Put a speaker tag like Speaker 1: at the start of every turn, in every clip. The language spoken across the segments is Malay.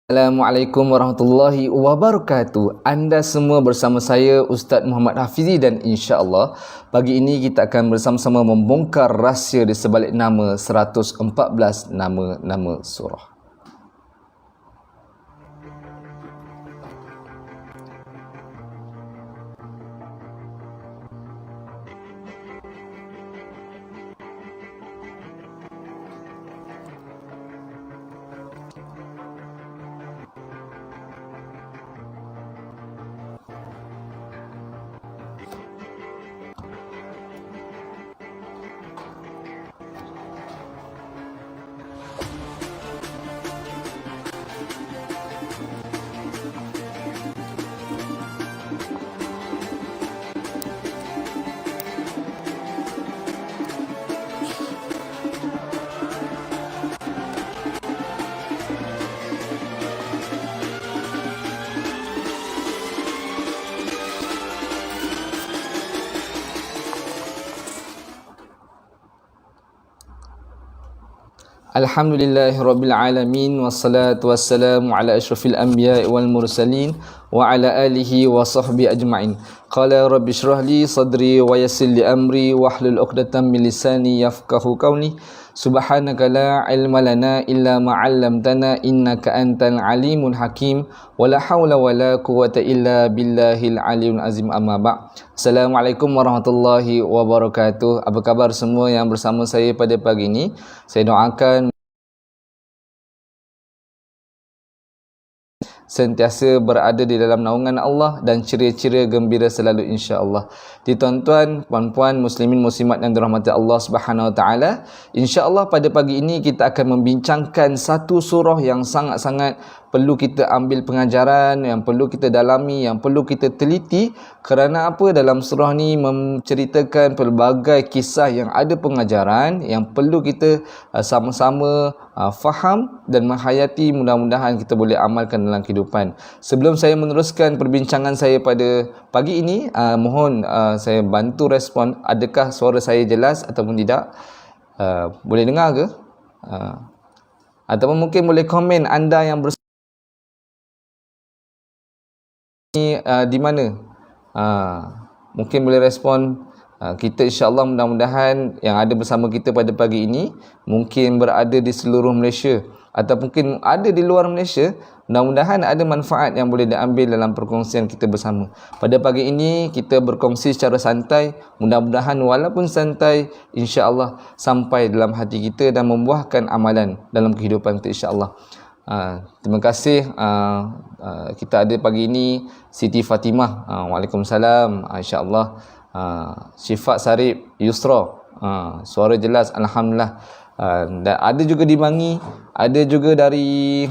Speaker 1: Assalamualaikum warahmatullahi wabarakatuh. Anda semua bersama saya Ustaz Muhammad Hafizi dan insya-Allah pagi ini kita akan bersama-sama membongkar rahsia di sebalik nama 114 nama-nama surah. Alhamdulillahirabbil alamin wassalatu wassalamu ala asyrafil anbiya'i wal mursalin wa ala alihi wa sahbihi ajma'in. Qala rabbi shrah li sadri wa yassir li amri wahlul 'uqdatam min lisani yafqahu qawli. Subhanaka la ilma lana illa ma 'allamtana innaka antal alimul hakim wa la haula wa la quwwata illa billahil aliyyil azim. Amma ba'. Assalamualaikum warahmatullahi wabarakatuh. Apa khabar semua yang bersama saya pada pagi ini? Saya doakan sentiasa berada di dalam naungan Allah dan ceria-ceria gembira selalu insya-Allah. Tuan-tuan, puan-puan, muslimin muslimat yang dirahmati Allah Subhanahu Wa Taala, insya-Allah pada pagi ini kita akan membincangkan satu surah yang sangat-sangat perlu kita ambil pengajaran, yang perlu kita dalami, yang perlu kita teliti. Kerana apa? Dalam surah ni menceritakan pelbagai kisah yang ada pengajaran yang perlu kita sama-sama faham dan menghayati, mudah-mudahan kita boleh amalkan dalam kehidupan. Sebelum saya meneruskan perbincangan saya pada pagi ini, mohon saya bantu respon, adakah suara saya jelas ataupun tidak? Boleh dengar ke? Ataupun mungkin boleh komen anda yang di mana? Mungkin boleh respon. Kita insya-Allah mudah-mudahan yang ada bersama kita pada pagi ini mungkin berada di seluruh Malaysia atau mungkin ada di luar Malaysia. Mudah-mudahan ada manfaat yang boleh diambil dalam perkongsian kita bersama. Pada pagi ini kita berkongsi secara santai. Mudah-mudahan walaupun santai, insya-Allah sampai dalam hati kita dan membuahkan amalan dalam kehidupan kita insya-Allah. Terima kasih. Kita ada pagi ini Siti Fatimah. Waalaikumsalam. Insya-Allah. Syifa Sarip Yusra. Suara jelas, alhamdulillah. Dan ada juga di Bangi, ada juga dari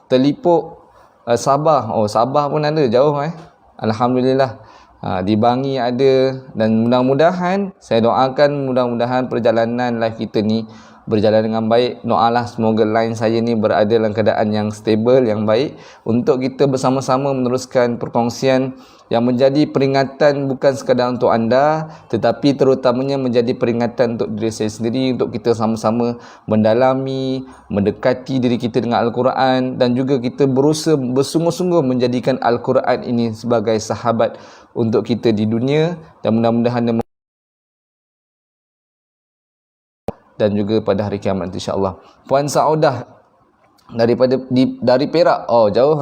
Speaker 1: Telipuk, Sabah. Oh, Sabah pun ada, jauh alhamdulillah. Di Bangi ada, dan mudah-mudahan saya doakan mudah-mudahan perjalanan live kita ni berjalan dengan baik. Doalah semoga line saya ni berada dalam keadaan yang stable, yang baik, untuk kita bersama-sama meneruskan perkongsian yang menjadi peringatan bukan sekadar untuk anda, tetapi terutamanya menjadi peringatan untuk diri saya sendiri, untuk kita sama-sama mendalami, mendekati diri kita dengan Al-Quran, dan juga kita berusaha bersungguh-sungguh menjadikan Al-Quran ini sebagai sahabat untuk kita di dunia, dan mudah-mudahan dan juga pada hari kiamat insya-Allah. Puan Saudah dari Perak. Oh, jauh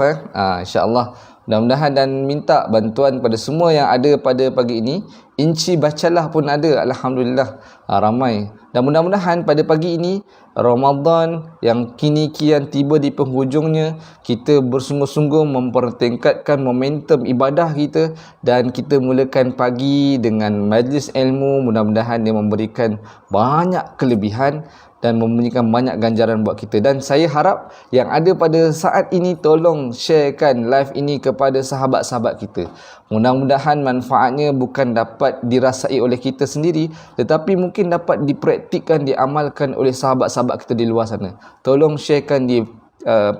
Speaker 1: insya-Allah. Mudah-mudahan dan minta bantuan pada semua yang ada pada pagi ini. Inci bacalah pun ada, alhamdulillah. Ramai. Dan mudah-mudahan pada pagi ini Ramadan yang kini kian tiba di penghujungnya, kita bersungguh-sungguh mempertingkatkan momentum ibadah kita dan kita mulakan pagi dengan majlis ilmu. Mudah-mudahan dia memberikan banyak kelebihan dan memberikan banyak ganjaran buat kita. Dan saya harap yang ada pada saat ini tolong sharekan live ini kepada sahabat-sahabat kita. Mudah-mudahan manfaatnya bukan dapat dirasai oleh kita sendiri, tetapi mungkin dapat dipraktikkan, diamalkan oleh sahabat-sahabat kita di luar sana. Tolong sharekan di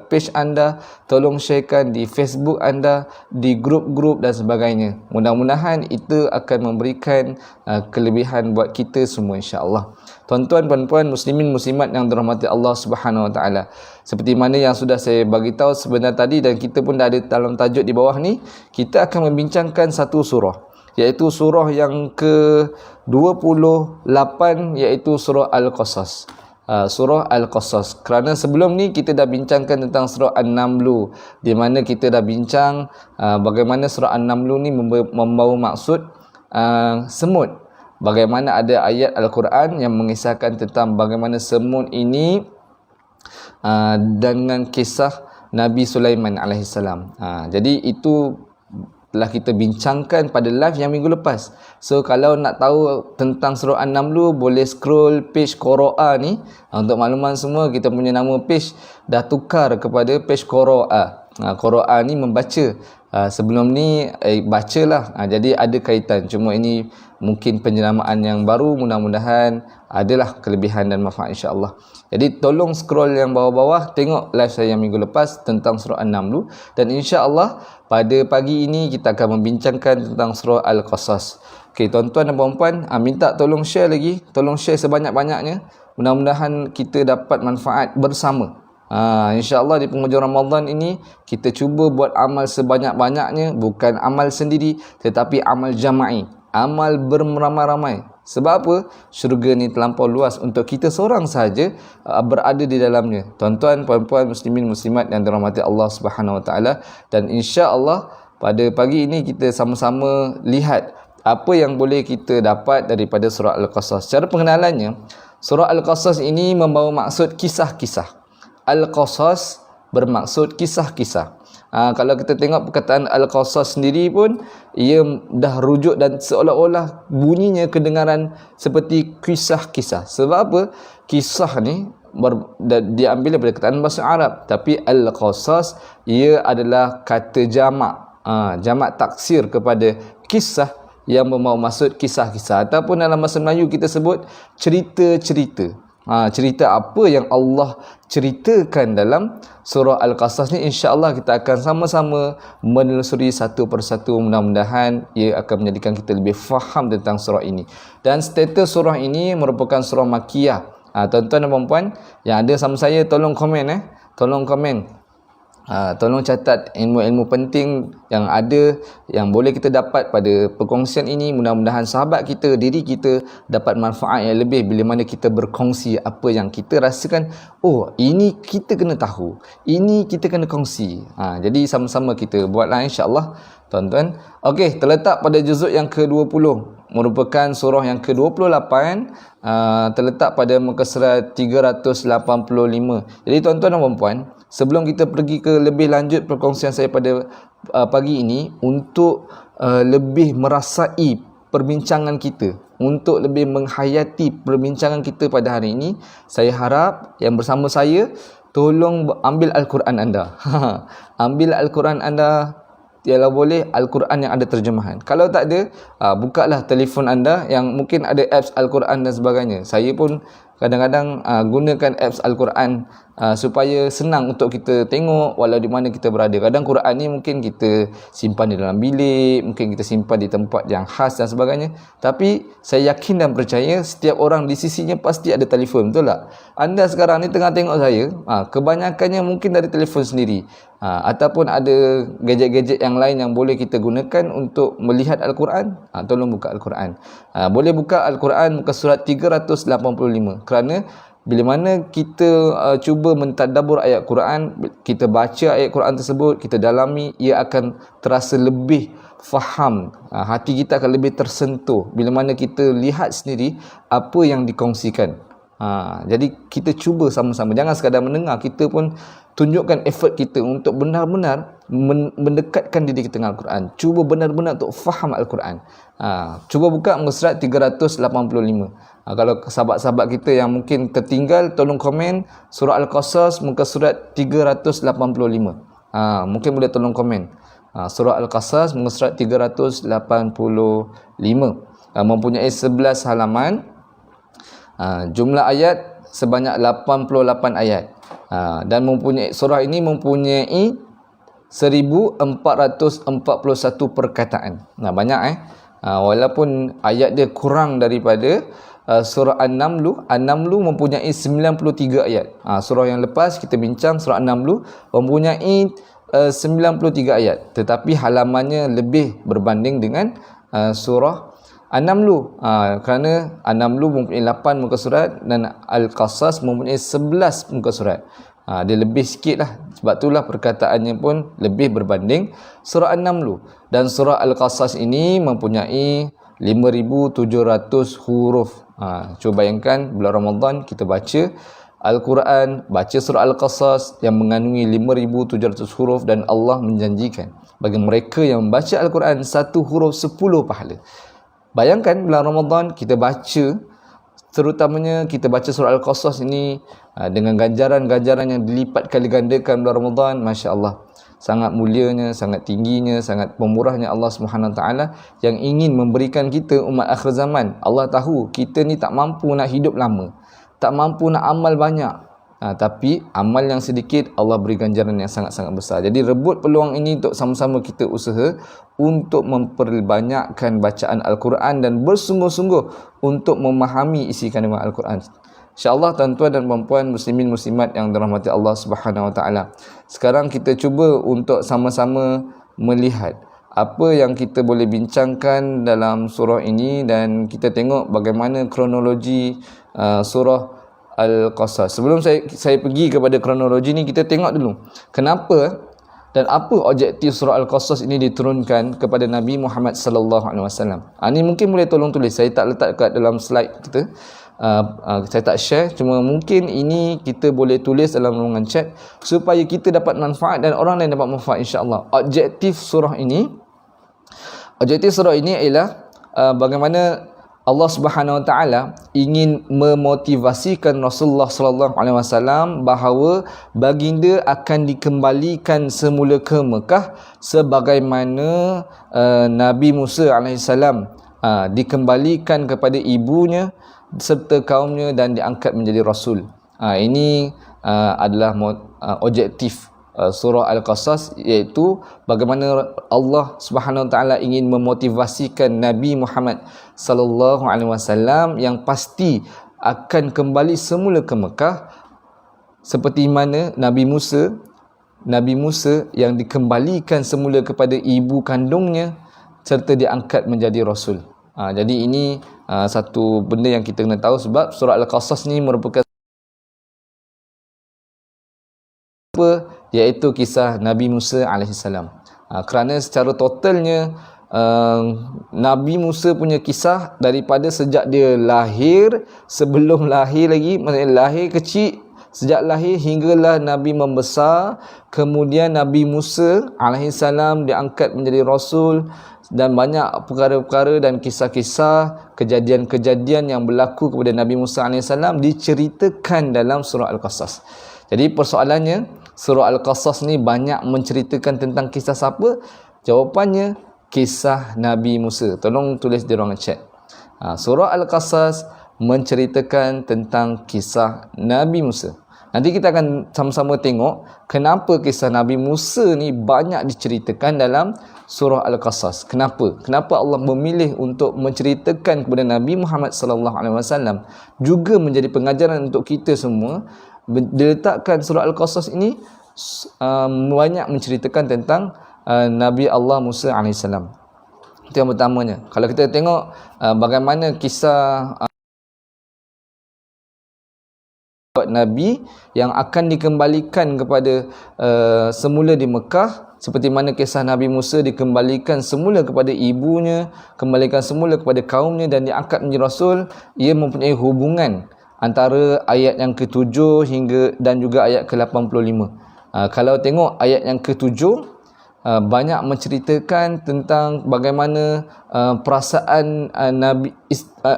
Speaker 1: page anda, tolong sharekan di Facebook anda, di grup-grup dan sebagainya. Mudah-mudahan itu akan memberikan kelebihan buat kita semua insya-Allah. Tuan-tuan, puan-puan, muslimin, muslimat yang dirahmati Allah Subhanahu Wa Taala. Seperti mana yang sudah saya bagi tahu sebentar tadi dan kita pun dah ada dalam tajuk di bawah ni, kita akan membincangkan satu surah, iaitu surah yang ke-28, iaitu surah Al-Qasas. Surah Al-Qasas. Kerana sebelum ni kita dah bincangkan tentang surah An-Naml, di mana kita dah bincang bagaimana surah An-Naml ni membawa maksud semut. Bagaimana ada ayat Al-Quran yang mengisahkan tentang bagaimana semut ini dengan kisah Nabi Sulaiman alaihissalam. Jadi itu telah kita bincangkan pada live yang minggu lepas. So kalau nak tahu tentang surah An-Naml, boleh scroll page Qoro'a ni. Untuk makluman semua, kita punya nama page dah tukar kepada page Qoro'a. Qoro'a ni membaca. Sebelum ni bacalah. Jadi ada kaitan. Cuma ini mungkin penjelamaan yang baru. Mudah-mudahan adalah kelebihan dan manfaat insya-Allah. Jadi tolong scroll yang bawah-bawah, tengok live saya yang minggu lepas tentang surah An-Naml, dan insya-Allah pada pagi ini kita akan membincangkan tentang surah Al-Qasas. Okey, tuan-tuan dan puan-puan, minta tolong share lagi, tolong share sebanyak-banyaknya. Mudah-mudahan kita dapat manfaat bersama. InsyaAllah di penghujung Ramadan ini kita cuba buat amal sebanyak-banyaknya, bukan amal sendiri tetapi amal jama'i, amal beramai-ramai. Sebab apa? Syurga ni terlampau luas untuk kita seorang sahaja berada di dalamnya. Tuan-tuan, puan-puan, muslimin, muslimat yang dirahmati Allah Subhanahu Wa Taala, dan insya-Allah pada pagi ini kita sama-sama lihat apa yang boleh kita dapat daripada surah Al-Qasas. Secara pengenalannya, surah Al-Qasas ini membawa maksud kisah-kisah. Al-Qasas bermaksud kisah-kisah. Kalau kita tengok perkataan Al-Qasas sendiri pun, ia dah rujuk dan seolah-olah bunyinya kedengaran seperti kisah-kisah. Sebab apa? Kisah ni diambil daripada perkataan bahasa Arab, tapi Al-Qasas ia adalah kata jamak, jamak taksir kepada kisah yang membawa maksud kisah-kisah, ataupun dalam bahasa Melayu kita sebut cerita-cerita. Cerita apa yang Allah ceritakan dalam surah Al-Qasas ni, insya-Allah kita akan sama-sama menelusuri satu persatu. Mudah-mudahan ia akan menjadikan kita lebih faham tentang surah ini. Dan status surah ini merupakan surah Makkiyah. Tuan-tuan dan puan-puan yang ada sama saya, tolong komen tolong komen. Tolong catat ilmu-ilmu penting yang ada, yang boleh kita dapat pada perkongsian ini. Mudah-mudahan sahabat kita, diri kita dapat manfaat yang lebih bila mana kita berkongsi apa yang kita rasakan. Oh, ini kita kena tahu, ini kita kena kongsi. Jadi sama-sama kita buatlah insya-Allah, tuan-tuan. Okey, terletak pada juzuk yang ke-20, merupakan surah yang ke-28, terletak pada muka surat 385. Jadi tuan-tuan dan puan-puan, sebelum kita pergi ke lebih lanjut perkongsian saya pada pagi ini, untuk lebih merasai perbincangan kita, untuk lebih menghayati perbincangan kita pada hari ini, saya harap yang bersama saya, tolong ambil Al-Quran anda. Ambil Al-Quran anda, ialah boleh Al-Quran yang ada terjemahan. Kalau tak ada, bukalah telefon anda yang mungkin ada apps Al-Quran dan sebagainya. Saya pun kadang-kadang gunakan apps Al-Quran supaya senang untuk kita tengok walau di mana kita berada. Kadang Quran ni mungkin kita simpan di dalam bilik, mungkin kita simpan di tempat yang khas dan sebagainya. Tapi saya yakin dan percaya setiap orang di sisinya pasti ada telefon, betul tak? Anda sekarang ni tengah tengok saya, kebanyakannya mungkin dari telefon sendiri, ataupun ada gadget-gadget yang lain yang boleh kita gunakan untuk melihat Al-Quran. Tolong buka Al-Quran. Boleh buka Al-Quran muka surat 385. Kerana bila mana kita cuba mentadabbur ayat Quran, kita baca ayat Quran tersebut, kita dalami, ia akan terasa lebih faham. Hati kita akan lebih tersentuh bila mana kita lihat sendiri apa yang dikongsikan. Jadi kita cuba sama-sama, jangan sekadar mendengar, kita pun tunjukkan effort kita untuk benar-benar mendekatkan diri kita dengan Al-Quran. Cuba benar-benar untuk faham Al-Quran. Cuba buka muka surat 385. Kalau sahabat-sahabat kita yang mungkin tertinggal, tolong komen surah Al-Qasas muka surat 385. Mungkin boleh tolong komen surah Al-Qasas muka surat 385. Mempunyai 11 halaman. Jumlah ayat sebanyak 88 ayat. Dan surah ini mempunyai 1441 perkataan. Banyak walaupun ayat dia kurang daripada surah An-Naml. An-Naml mempunyai 93 ayat. Surah yang lepas kita bincang surah An-Naml mempunyai 93 ayat, tetapi halamannya lebih berbanding dengan surah An-Naml, kerana An-Naml mempunyai 8 muka surat dan Al-Qasas mempunyai 11 muka surat. Dia lebih sikit lah, sebab itulah perkataannya pun lebih berbanding surah An-Naml. Dan surah Al-Qasas ini mempunyai 5,700 huruf. Cuba bayangkan bulan Ramadan kita baca Al-Quran, baca surah Al-Qasas yang mengandungi 5,700 huruf, dan Allah menjanjikan bagi mereka yang membaca Al-Quran satu huruf 10 pahala. Bayangkan bulan Ramadan kita baca, terutamanya kita baca surah Al-Qasas ini dengan ganjaran-ganjaran yang dilipat kali gandakan bulan Ramadan. Masya Allah, sangat mulianya, sangat tingginya, sangat pemurahnya Allah Subhanahu Wa Taala yang ingin memberikan kita umat akhir zaman. Allah tahu kita ni tak mampu nak hidup lama, tak mampu nak amal banyak, tapi amal yang sedikit Allah beri ganjaran yang sangat-sangat besar. Jadi rebut peluang ini untuk sama-sama kita usaha untuk memperbanyakkan bacaan Al-Quran dan bersungguh-sungguh untuk memahami isi kandungan Al-Quran. InsyaAllah tuan-tuan dan puan-puan muslimin muslimat yang dirahmati Allah Subhanahu Wa Taala. Sekarang kita cuba untuk sama-sama melihat apa yang kita boleh bincangkan dalam surah ini, dan kita tengok bagaimana kronologi surah Al-Qasas. Sebelum saya pergi kepada kronologi ni, kita tengok dulu kenapa dan apa objektif surah Al-Qasas ini diturunkan kepada Nabi Muhammad sallallahu alaihi wasallam. Ini mungkin boleh tolong tulis, saya tak letak kat dalam slide kita. Saya tak share, cuma mungkin ini kita boleh tulis dalam ruangan chat supaya kita dapat manfaat dan orang lain dapat manfaat, insya-Allah. Objektif surah ini ialah bagaimana Allah Subhanahu Wa Taala ingin memotivasikan Rasulullah sallallahu alaihi wasallam bahawa baginda akan dikembalikan semula ke Mekah sebagaimana Nabi Musa alaihissalam dikembalikan kepada ibunya serta kaumnya dan diangkat menjadi rasul. Ini adalah objektif surah Al-Qasas, iaitu bagaimana Allah Subhanahu Wa Taala ingin memotivasikan Nabi Muhammad sallallahu alaihi wasallam yang pasti akan kembali semula ke Mekah seperti mana Nabi Musa yang dikembalikan semula kepada ibu kandungnya serta diangkat menjadi rasul. Jadi ini satu benda yang kita kena tahu, sebab surah Al-Qasas ni merupakan iaitu kisah Nabi Musa alaihissalam. Kerana secara totalnya Nabi Musa punya kisah daripada sejak dia lahir, sebelum lahir lagi, maksudnya lahir kecil, sejak lahir hinggalah Nabi membesar, kemudian Nabi Musa alaihissalam diangkat menjadi rasul, dan banyak perkara-perkara dan kisah-kisah kejadian-kejadian yang berlaku kepada Nabi Musa alaihissalam diceritakan dalam surah Al-Qasas. Jadi persoalannya, surah Al-Qasas ni banyak menceritakan tentang kisah siapa? Jawapannya kisah Nabi Musa. Tolong tulis di ruangan chat. Surah Al-Qasas menceritakan tentang kisah Nabi Musa. Nanti kita akan sama-sama tengok kenapa kisah Nabi Musa ni banyak diceritakan dalam surah Al-Qasas. Kenapa? Kenapa Allah memilih untuk menceritakan kepada Nabi Muhammad sallallahu alaihi wasallam, juga menjadi pengajaran untuk kita semua. Diletakkan surah Al-Qasas ini banyak menceritakan tentang Nabi Allah Musa alaihissalam. Itu yang pertamanya. Kalau kita tengok bagaimana kisah Nabi yang akan dikembalikan kepada semula di Mekah, seperti mana kisah Nabi Musa dikembalikan semula kepada ibunya, kembalikan semula kepada kaumnya dan diangkat menjadi rasul. Ia mempunyai hubungan antara ayat yang ke-7 hingga dan juga ayat ke-85. Kalau tengok ayat yang ke-7, banyak menceritakan tentang bagaimana perasaan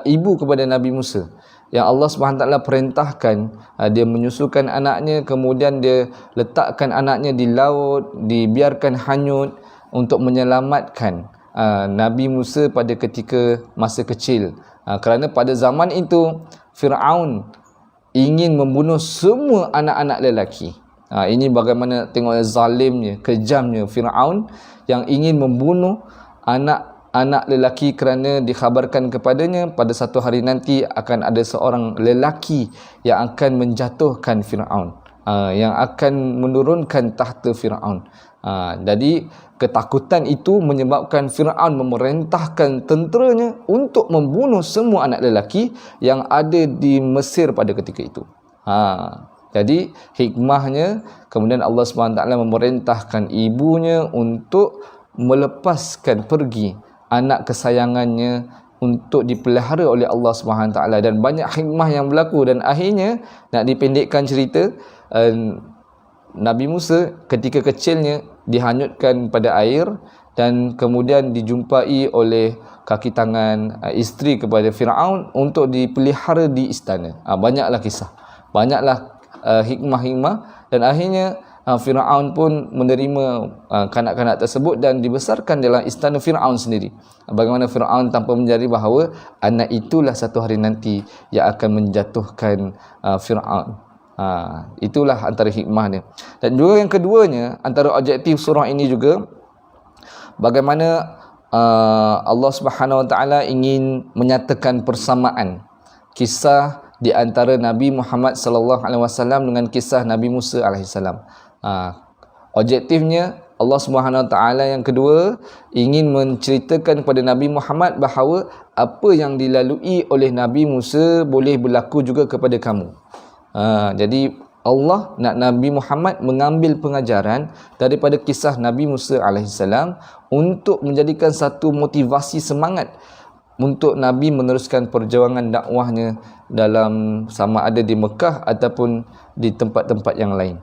Speaker 1: ibu kepada Nabi Musa, yang Allah SWT perintahkan dia menyusukan anaknya, kemudian dia letakkan anaknya di laut, dibiarkan hanyut untuk menyelamatkan Nabi Musa pada ketika masa kecil. Kerana pada zaman itu Fir'aun ingin membunuh semua anak-anak lelaki. Ini bagaimana tengok zalimnya, kejamnya Firaun yang ingin membunuh anak lelaki kerana dikhabarkan kepadanya pada satu hari nanti akan ada seorang lelaki yang akan menjatuhkan Firaun, yang akan menurunkan tahta Firaun. Jadi ketakutan itu menyebabkan Firaun memerintahkan tenteranya untuk membunuh semua anak lelaki yang ada di Mesir pada ketika itu. Jadi hikmahnya kemudian Allah SWT memerintahkan ibunya untuk melepaskan pergi anak kesayangannya untuk dipelihara oleh Allah SWT, dan banyak hikmah yang berlaku. Dan akhirnya, nak dipendekkan cerita, Nabi Musa ketika kecilnya dihanyutkan pada air dan kemudian dijumpai oleh kaki tangan isteri kepada Firaun untuk dipelihara di istana. Banyaklah kisah, banyaklah hikmah-hikmah, dan akhirnya Firaun pun menerima kanak-kanak tersebut dan dibesarkan dalam istana Firaun sendiri. Bagaimana Firaun tanpa menyadari bahawa anak itulah satu hari nanti yang akan menjatuhkan Firaun. Itulah antara hikmahnya. Dan juga yang keduanya, antara objektif surah ini juga, bagaimana Allah Subhanahu Wa Taala ingin menyatakan persamaan kisah di antara Nabi Muhammad sallallahu alaihi wasallam dengan kisah Nabi Musa alaihi salam. Objektifnya Allah Subhanahu Wa Taala yang kedua ingin menceritakan kepada Nabi Muhammad bahawa apa yang dilalui oleh Nabi Musa boleh berlaku juga kepada kamu. Jadi Allah nak Nabi Muhammad mengambil pengajaran daripada kisah Nabi Musa alaihi salam untuk menjadikan satu motivasi semangat untuk Nabi meneruskan perjuangan dakwahnya dalam sama ada di Mekah ataupun di tempat-tempat yang lain.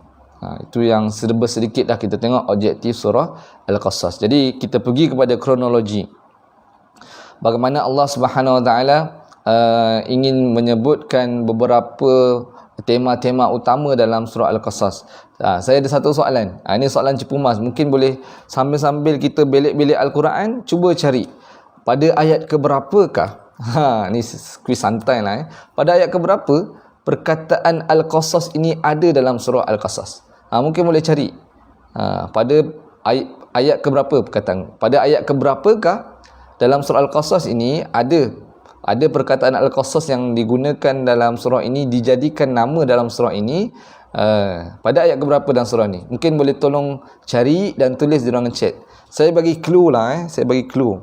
Speaker 1: Itu yang sedikit dah kita tengok objektif surah Al-Qasas. Jadi kita pergi kepada kronologi. Bagaimana Allah Subhanahu Wa Taala ingin menyebutkan beberapa tema-tema utama dalam surah Al-Qasas. Saya ada satu soalan. Ini soalan cepu mas. Mungkin boleh sambil-sambil kita belik-belik Al-Quran, cuba cari pada ayat keberapakah, ni kuis santai lah pada ayat keberapa perkataan Al-Qasas ini ada dalam surah Al-Qasas. Mungkin boleh cari pada ayat keberapa perkataan, pada ayat keberapakah dalam surah Al-Qasas ini ada perkataan Al-Qasas yang digunakan dalam surah ini, dijadikan nama dalam surah ini. Pada ayat keberapa dalam surah ini? Mungkin boleh tolong cari dan tulis di ruangan chat. Saya bagi clue lah, saya bagi clue.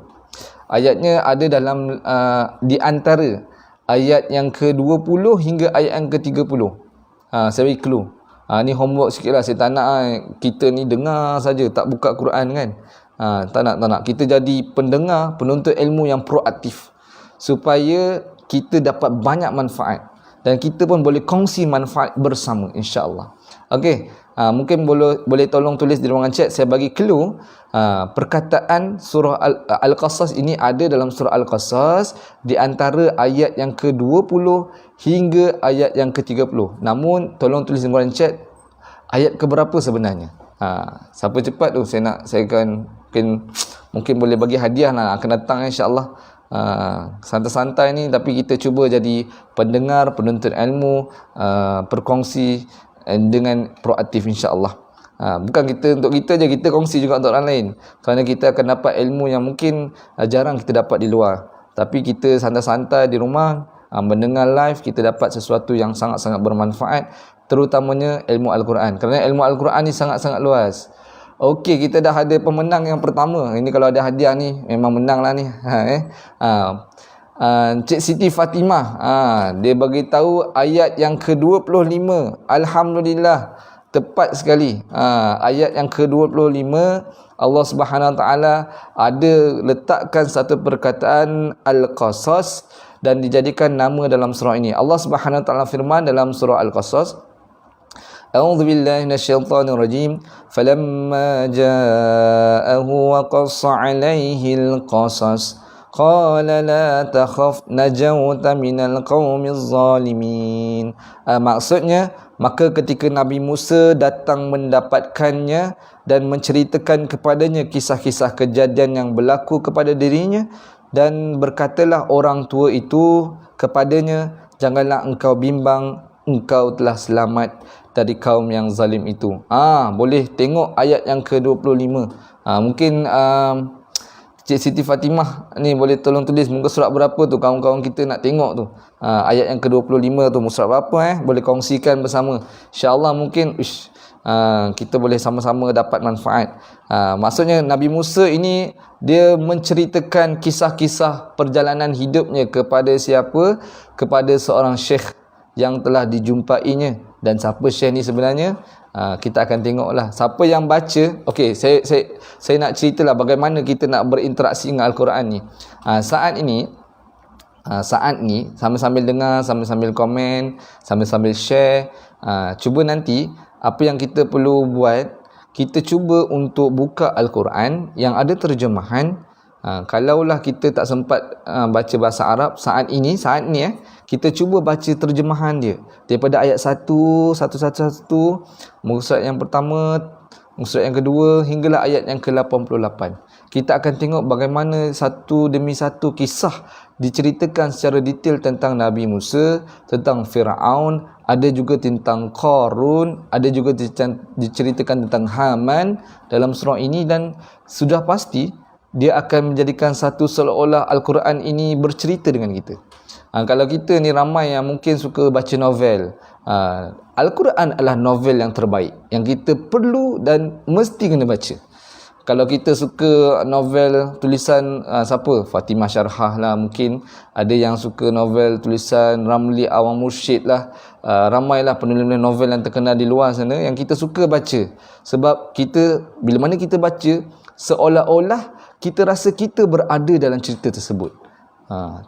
Speaker 1: Ayatnya ada dalam di antara ayat yang ke-20 hingga ayat yang ke-30. Saya bagi clue. Ni homework sikit lah. Saya tak nak kita ni dengar saja, tak buka Quran kan. Tak nak. Kita jadi pendengar, penuntut ilmu yang proaktif, supaya kita dapat banyak manfaat dan kita pun boleh kongsi manfaat bersama, insya-Allah. Okey, mungkin boleh tolong tulis di ruangan chat. Saya bagi clue. Perkataan surah Al-Qasas ini ada dalam surah Al-Qasas di antara ayat yang ke-20 hingga ayat yang ke-30. Namun tolong tulis di ruangan chat ayat keberapa sebenarnya. Siapa cepat tu saya akan mungkin boleh bagi hadiah lah akan datang, insya-Allah. Santai-santai ni, tapi kita cuba jadi pendengar, penuntut ilmu, berkongsi dengan proaktif, insya-Allah. Bukan kita untuk kita je, kita kongsi juga untuk orang lain, kerana kita akan dapat ilmu yang mungkin jarang kita dapat di luar. Tapi kita santai-santai di rumah, mendengar live, kita dapat sesuatu yang sangat-sangat bermanfaat, terutamanya ilmu Al-Quran, kerana ilmu Al-Quran ni sangat-sangat luas. Okey, kita dah ada pemenang yang pertama. Ini kalau ada hadiah ni memang menang lah ni. Cik Siti Fatimah, dia bagi tahu ayat yang ke-25. Alhamdulillah, tepat sekali. Ayat yang ke-25, Allah Subhanahu Wa Taala ada letakkan satu perkataan Al-Qasas dan dijadikan nama dalam surah ini. Allah Subhanahu Wa Taala firman dalam surah Al-Qasas, A'udzu billahi minasyaitonir rajim. Falamma ja'ahu wa qassa 'alaihi al-qasas qala la takhaf najawta minal qaumiz zalimin. Maksudnya, maka ketika Nabi Musa datang mendapatkannya dan menceritakan kepadanya kisah-kisah kejadian yang berlaku kepada dirinya, dan berkatalah orang tua itu kepadanya, janganlah engkau bimbang engkau telah selamat dari kaum yang zalim itu. Boleh tengok ayat yang ke-25. Mungkin Cik Siti Fatimah ni boleh tolong tulis muka surat berapa tu, kawan-kawan kita nak tengok tu. Ayat yang ke-25 tu surat berapa boleh kongsikan bersama. InsyaAllah mungkin kita boleh sama-sama dapat manfaat. Maksudnya Nabi Musa ini dia menceritakan kisah-kisah perjalanan hidupnya kepada siapa? Kepada seorang syekh yang telah dijumpainya. Dan siapa syekh ni sebenarnya? Kita akan tengoklah siapa yang baca. Okey, saya nak ceritalah bagaimana kita nak berinteraksi dengan Al-Quran ni. Saat ni sambil-sambil dengar, sambil-sambil komen, sambil-sambil share. Cuba nanti apa yang kita perlu buat, kita cuba untuk buka Al-Quran yang ada terjemahan. Kalaulah kita tak sempat baca bahasa Arab saat ni kita cuba baca terjemahan dia daripada ayat 1 muka surat yang pertama, muka surat yang kedua hinggalah ayat yang ke-88. Kita akan tengok bagaimana satu demi satu kisah diceritakan secara detail tentang Nabi Musa, tentang Firaun, ada juga tentang Qarun, ada juga diceritakan tentang Haman dalam surah ini. Dan sudah pasti dia akan menjadikan satu seolah-olah Al-Quran ini bercerita dengan kita. Kalau kita ni ramai yang mungkin suka baca novel, Al-Quran adalah novel yang terbaik yang kita perlu dan mesti kena baca. Kalau kita suka novel tulisan siapa? Fatimah Syarhah lah, mungkin ada yang suka novel tulisan Ramli Awang Mursyid lah. Ramailah penulis-penulis novel yang terkenal di luar sana yang kita suka baca. Sebab kita, bila mana kita baca, seolah-olah kita rasa kita berada dalam cerita tersebut.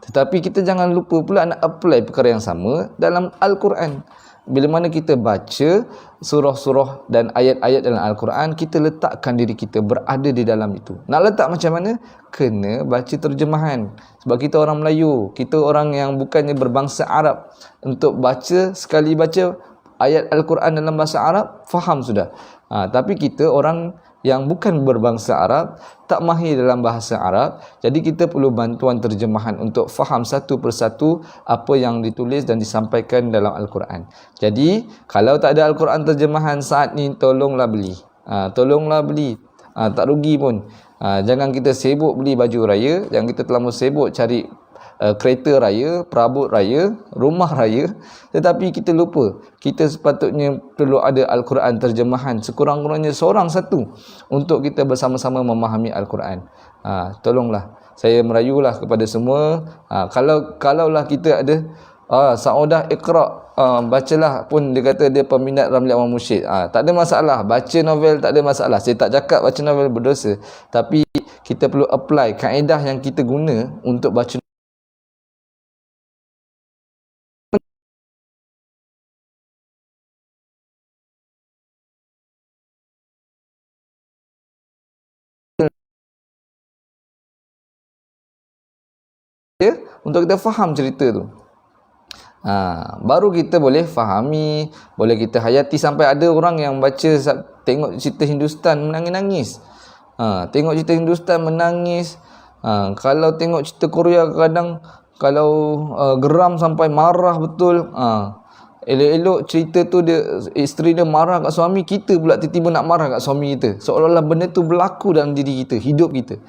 Speaker 1: Tetapi kita jangan lupa pula nak apply perkara yang sama dalam Al-Quran. Bila mana kita baca surah-surah dan ayat-ayat dalam Al-Quran, kita letakkan diri kita berada di dalam itu. Nak letak macam mana? Kena baca terjemahan. Sebab kita orang Melayu, kita orang yang bukannya berbangsa Arab. Untuk baca, sekali baca ayat Al-Quran dalam bahasa Arab, faham sudah. Tapi kita orang yang bukan berbangsa Arab, tak mahir dalam bahasa Arab, jadi kita perlu bantuan terjemahan untuk faham satu persatu apa yang ditulis dan disampaikan dalam Al-Quran. Jadi kalau tak ada Al-Quran terjemahan saat ni, tolonglah beli. Tak rugi pun. Jangan kita sibuk beli baju raya, jangan kita terlalu sibuk cari kereta raya, perabot raya, rumah raya, tetapi kita lupa kita sepatutnya perlu ada Al-Quran terjemahan, sekurang-kurangnya seorang satu, untuk kita bersama-sama memahami Al-Quran. Tolonglah, saya merayulah kepada semua, kalaulah kita ada Saudah Iqra, bacalah pun dia kata dia peminat Ramli Awang Mursyid, tak ada masalah, baca novel tak ada masalah. Saya tak cakap baca novel berdosa, tapi kita perlu apply kaedah yang kita guna untuk baca untuk kita faham cerita tu. Baru kita boleh fahami, boleh kita hayati. Sampai ada orang yang baca, tengok cerita Hindustan menangis-nangis. Tengok cerita Hindustan menangis. Kalau tengok cerita Korea kadang kalau geram sampai marah betul. Elok-elok cerita tu isteri dia marah kat suami, kita pula tiba-tiba nak marah kat suami kita, seolah-olah benda tu berlaku dalam diri kita, hidup kita.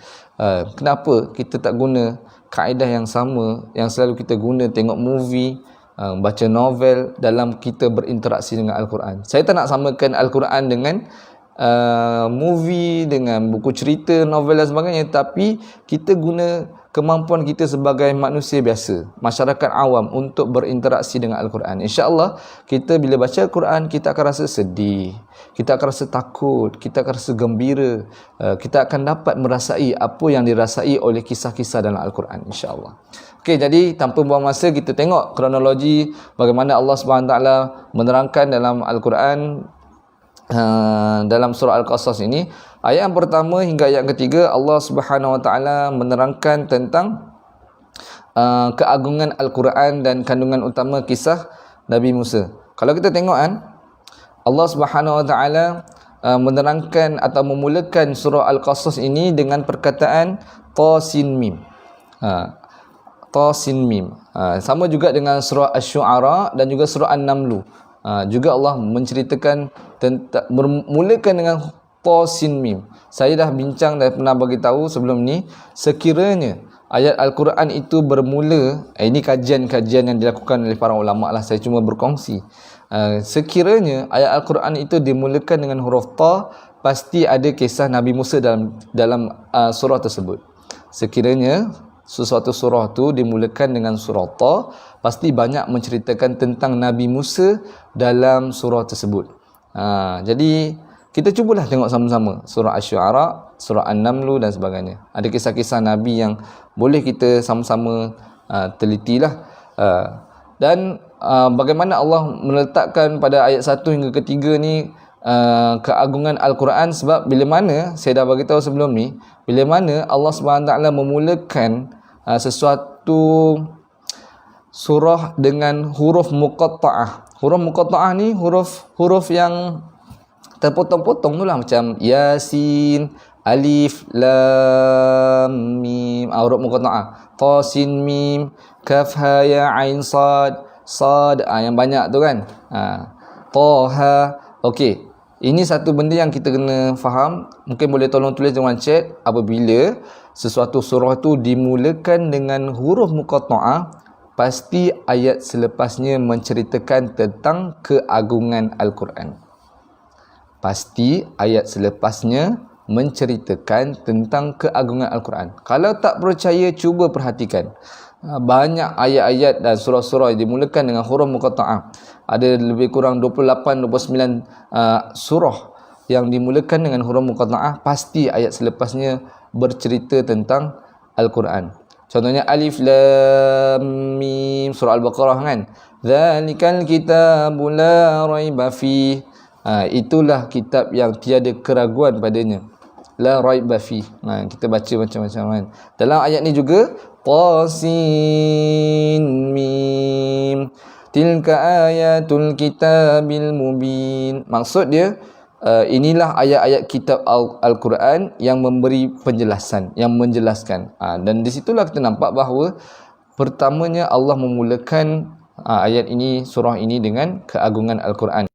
Speaker 1: Kenapa kita tak guna kaedah yang sama yang selalu kita guna tengok movie, baca novel dalam kita berinteraksi dengan Al-Quran? Saya tak nak samakan Al-Quran dengan movie, dengan buku cerita, novel dan sebagainya, tapi kita guna kemampuan kita sebagai manusia biasa, masyarakat awam, untuk berinteraksi dengan Al-Quran. InsyaAllah kita bila baca Al-Quran, kita akan rasa sedih, kita akan rasa takut, kita akan rasa gembira, kita akan dapat merasai apa yang dirasai oleh kisah-kisah dalam Al-Quran, insyaAllah. Okey, jadi tanpa buang masa, kita tengok kronologi bagaimana Allah SWT menerangkan dalam Al-Quran, dalam surah Al-Qasas ini. Ayat yang pertama hingga ayat ketiga, Allah Subhanahu Wa Taala menerangkan tentang keagungan Al-Quran dan kandungan utama kisah Nabi Musa. Kalau kita tengok Allah Subhanahu Wa Taala menerangkan atau memulakan surah Al-Qasas ini dengan perkataan Ta Sin Mim. Ta Sin Mim. Sama juga dengan surah Asy-Syu'ara dan juga surah An-Naml. Juga Allah menceritakan tentang bermulakan dengan Ta Sin Mim. Saya dah bincang dan pernah bagi tahu sebelum ni, sekiranya ayat Al-Quran itu bermula, ini kajian-kajian yang dilakukan oleh para ulama lah, saya cuma berkongsi. Sekiranya ayat Al-Quran itu dimulakan dengan huruf Ta, pasti ada kisah Nabi Musa dalam surah tersebut. Sekiranya sesuatu surah tu dimulakan dengan surah Ta, pasti banyak menceritakan tentang Nabi Musa dalam surah tersebut. Jadi kita cubalah tengok sama-sama surah Asy-Syu'ara, surah An-Naml dan sebagainya. Ada kisah-kisah Nabi yang boleh kita sama-sama telitilah. Dan bagaimana Allah meletakkan pada ayat 1 hingga ketiga ni keagungan Al-Quran, sebab bila mana, saya dah bagi tahu sebelum ni, bila mana Allah SWT memulakan sesuatu surah dengan huruf muqatta'ah. Huruf muqatta'ah ni huruf yang terpotong-potong tu lah, macam Yasin, Alif, Lam, Mim, huruf muqatta'ah. Ta, Sin, Mim, Kaf, Ha, Ya, Ain, Sad, yang banyak tu kan. Taha. Okey, ini satu benda yang kita kena faham. Mungkin boleh tolong tulis dalam chat, apabila sesuatu surah tu dimulakan dengan huruf muqatta'ah, pasti ayat selepasnya menceritakan tentang keagungan Al-Quran. Pasti ayat selepasnya menceritakan tentang keagungan Al-Quran. Kalau tak percaya, cuba perhatikan. Banyak ayat-ayat dan surah-surah yang dimulakan dengan huruf muqatta'ah. Ada lebih kurang 28-29 surah yang dimulakan dengan huruf muqatta'ah. Pasti ayat selepasnya bercerita tentang Al-Quran. Contohnya Alif, Lam, Mim, surah Al-Baqarah kan. Dzalikal kitabu la raiba fih. Itulah kitab yang tiada keraguan padanya. La raiba fi. Kita baca macam-macam kan. Dalam ayat ni juga Qasin Mim, tilka ayatul kitabil mubin. Maksud dia inilah ayat-ayat kitab Al-Quran yang memberi penjelasan, yang menjelaskan. Dan di situlah kita nampak bahawa pertamanya Allah memulakan ayat ini, surah ini dengan keagungan Al-Quran.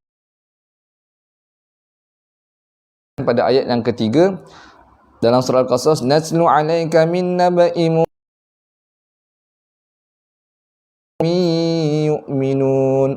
Speaker 1: Pada ayat yang ketiga dalam surah Al-Qasas, Natslu 'alaika min naba'i yu'minun.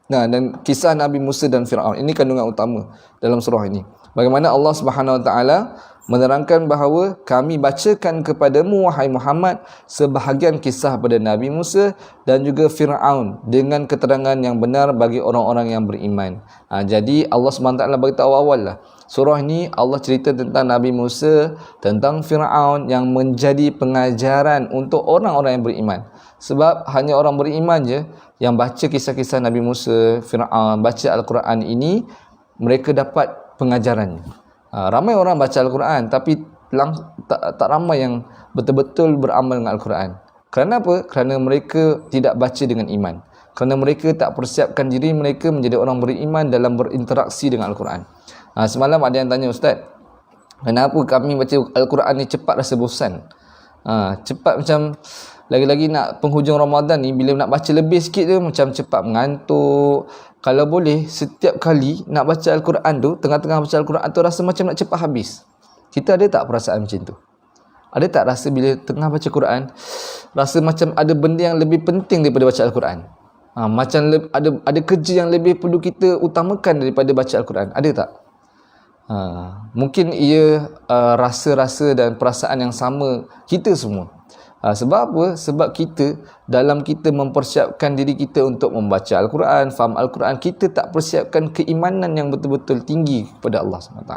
Speaker 1: Dan kisah Nabi Musa dan Firaun, ini kandungan utama dalam surah ini. Bagaimana Allah Subhanahu Wa Taala menerangkan bahawa kami bacakan kepadamu wahai Muhammad sebahagian kisah pada Nabi Musa dan juga Firaun dengan keterangan yang benar bagi orang-orang yang beriman. Jadi Allah SWT bagi tahu awal lah, surah ini Allah cerita tentang Nabi Musa, tentang Firaun yang menjadi pengajaran untuk orang-orang yang beriman. Sebab hanya orang beriman je yang baca kisah-kisah Nabi Musa, Firaun, baca Al-Quran ini, mereka dapat pengajarannya. Ramai orang baca Al-Quran tapi tak ramai yang betul-betul beramal dengan Al-Quran. Kerana apa? Kerana mereka tidak baca dengan iman. Kerana mereka tak persiapkan diri mereka menjadi orang beriman dalam berinteraksi dengan Al-Quran. Semalam ada yang tanya, Ustaz, kenapa kami baca Al-Quran ni cepat rasa bosan? Cepat macam lagi-lagi nak penghujung Ramadan ni, bila nak baca lebih sikit je macam cepat mengantuk. Kalau boleh setiap kali nak baca Al-Quran tu, tengah-tengah baca Al-Quran tu rasa macam nak cepat habis. Kita ada tak perasaan macam tu? Ada tak rasa bila tengah baca Quran rasa macam ada benda yang lebih penting daripada baca Al-Quran? Macam ada kerja yang lebih perlu kita utamakan daripada baca Al-Quran. Ada tak? Mungkin ia rasa-rasa dan perasaan yang sama kita semua. Sebab apa? Sebab dalam kita mempersiapkan diri kita untuk membaca Al-Quran, faham Al-Quran, kita tak persiapkan keimanan yang betul-betul tinggi kepada Allah SWT.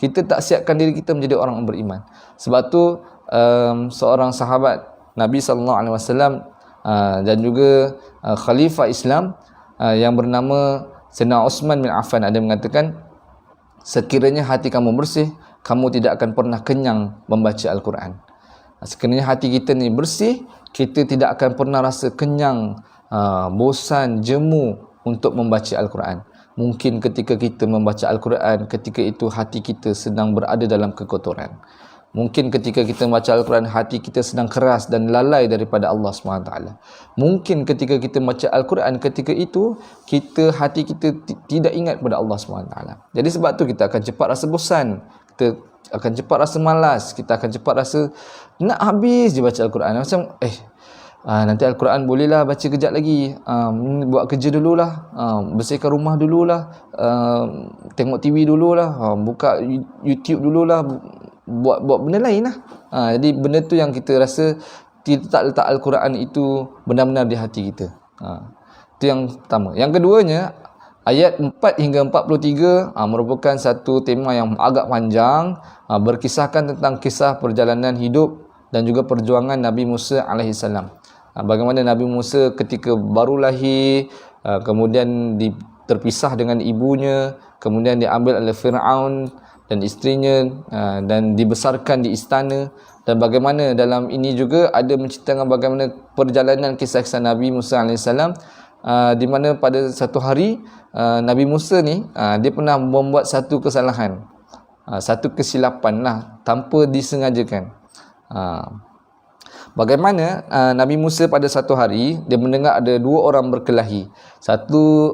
Speaker 1: Kita tak siapkan diri kita menjadi orang yang beriman. Sebab tu seorang sahabat Nabi SAW dan juga Khalifah Islam yang bernama Sayyidina Uthman bin Affan ada mengatakan, sekiranya hati kamu bersih, kamu tidak akan pernah kenyang membaca Al-Quran. Sekiranya hati kita ni bersih, kita tidak akan pernah rasa kenyang, bosan, jemu untuk membaca Al-Quran. Mungkin ketika kita membaca Al-Quran, ketika itu hati kita sedang berada dalam kekotoran. Mungkin ketika kita baca Al-Quran, hati kita sedang keras dan lalai daripada Allah SWT. Mungkin ketika kita baca Al-Quran, ketika itu hati kita tidak ingat kepada Allah SWT. Jadi sebab tu kita akan cepat rasa bosan, kita akan cepat rasa malas, kita akan cepat rasa nak habis je baca Al-Quran. Macam nanti Al-Quran bolehlah baca kejap lagi, buat kerja dululah, bersihkan rumah dululah, tengok TV dululah, buka YouTube dululah, buat benda lain lah. Jadi benda tu yang kita rasa kita tak letak Al-Quran itu benar-benar di hati kita. Itu yang pertama. Yang keduanya, ayat 4 hingga 43 merupakan satu tema yang agak panjang, berkisahkan tentang kisah perjalanan hidup dan juga perjuangan Nabi Musa alaihissalam. Bagaimana Nabi Musa ketika baru lahir, kemudian terpisah dengan ibunya, kemudian diambil oleh Fir'aun dan isterinya, dan dibesarkan di istana, dan bagaimana dalam ini juga ada menceritakan bagaimana perjalanan kisah-kisah Nabi Musa AS, di mana pada satu hari Nabi Musa ni dia pernah membuat satu kesalahan, satu kesilapan lah, tanpa disengajakan. Bagaimana Nabi Musa pada satu hari dia mendengar ada dua orang berkelahi. Satu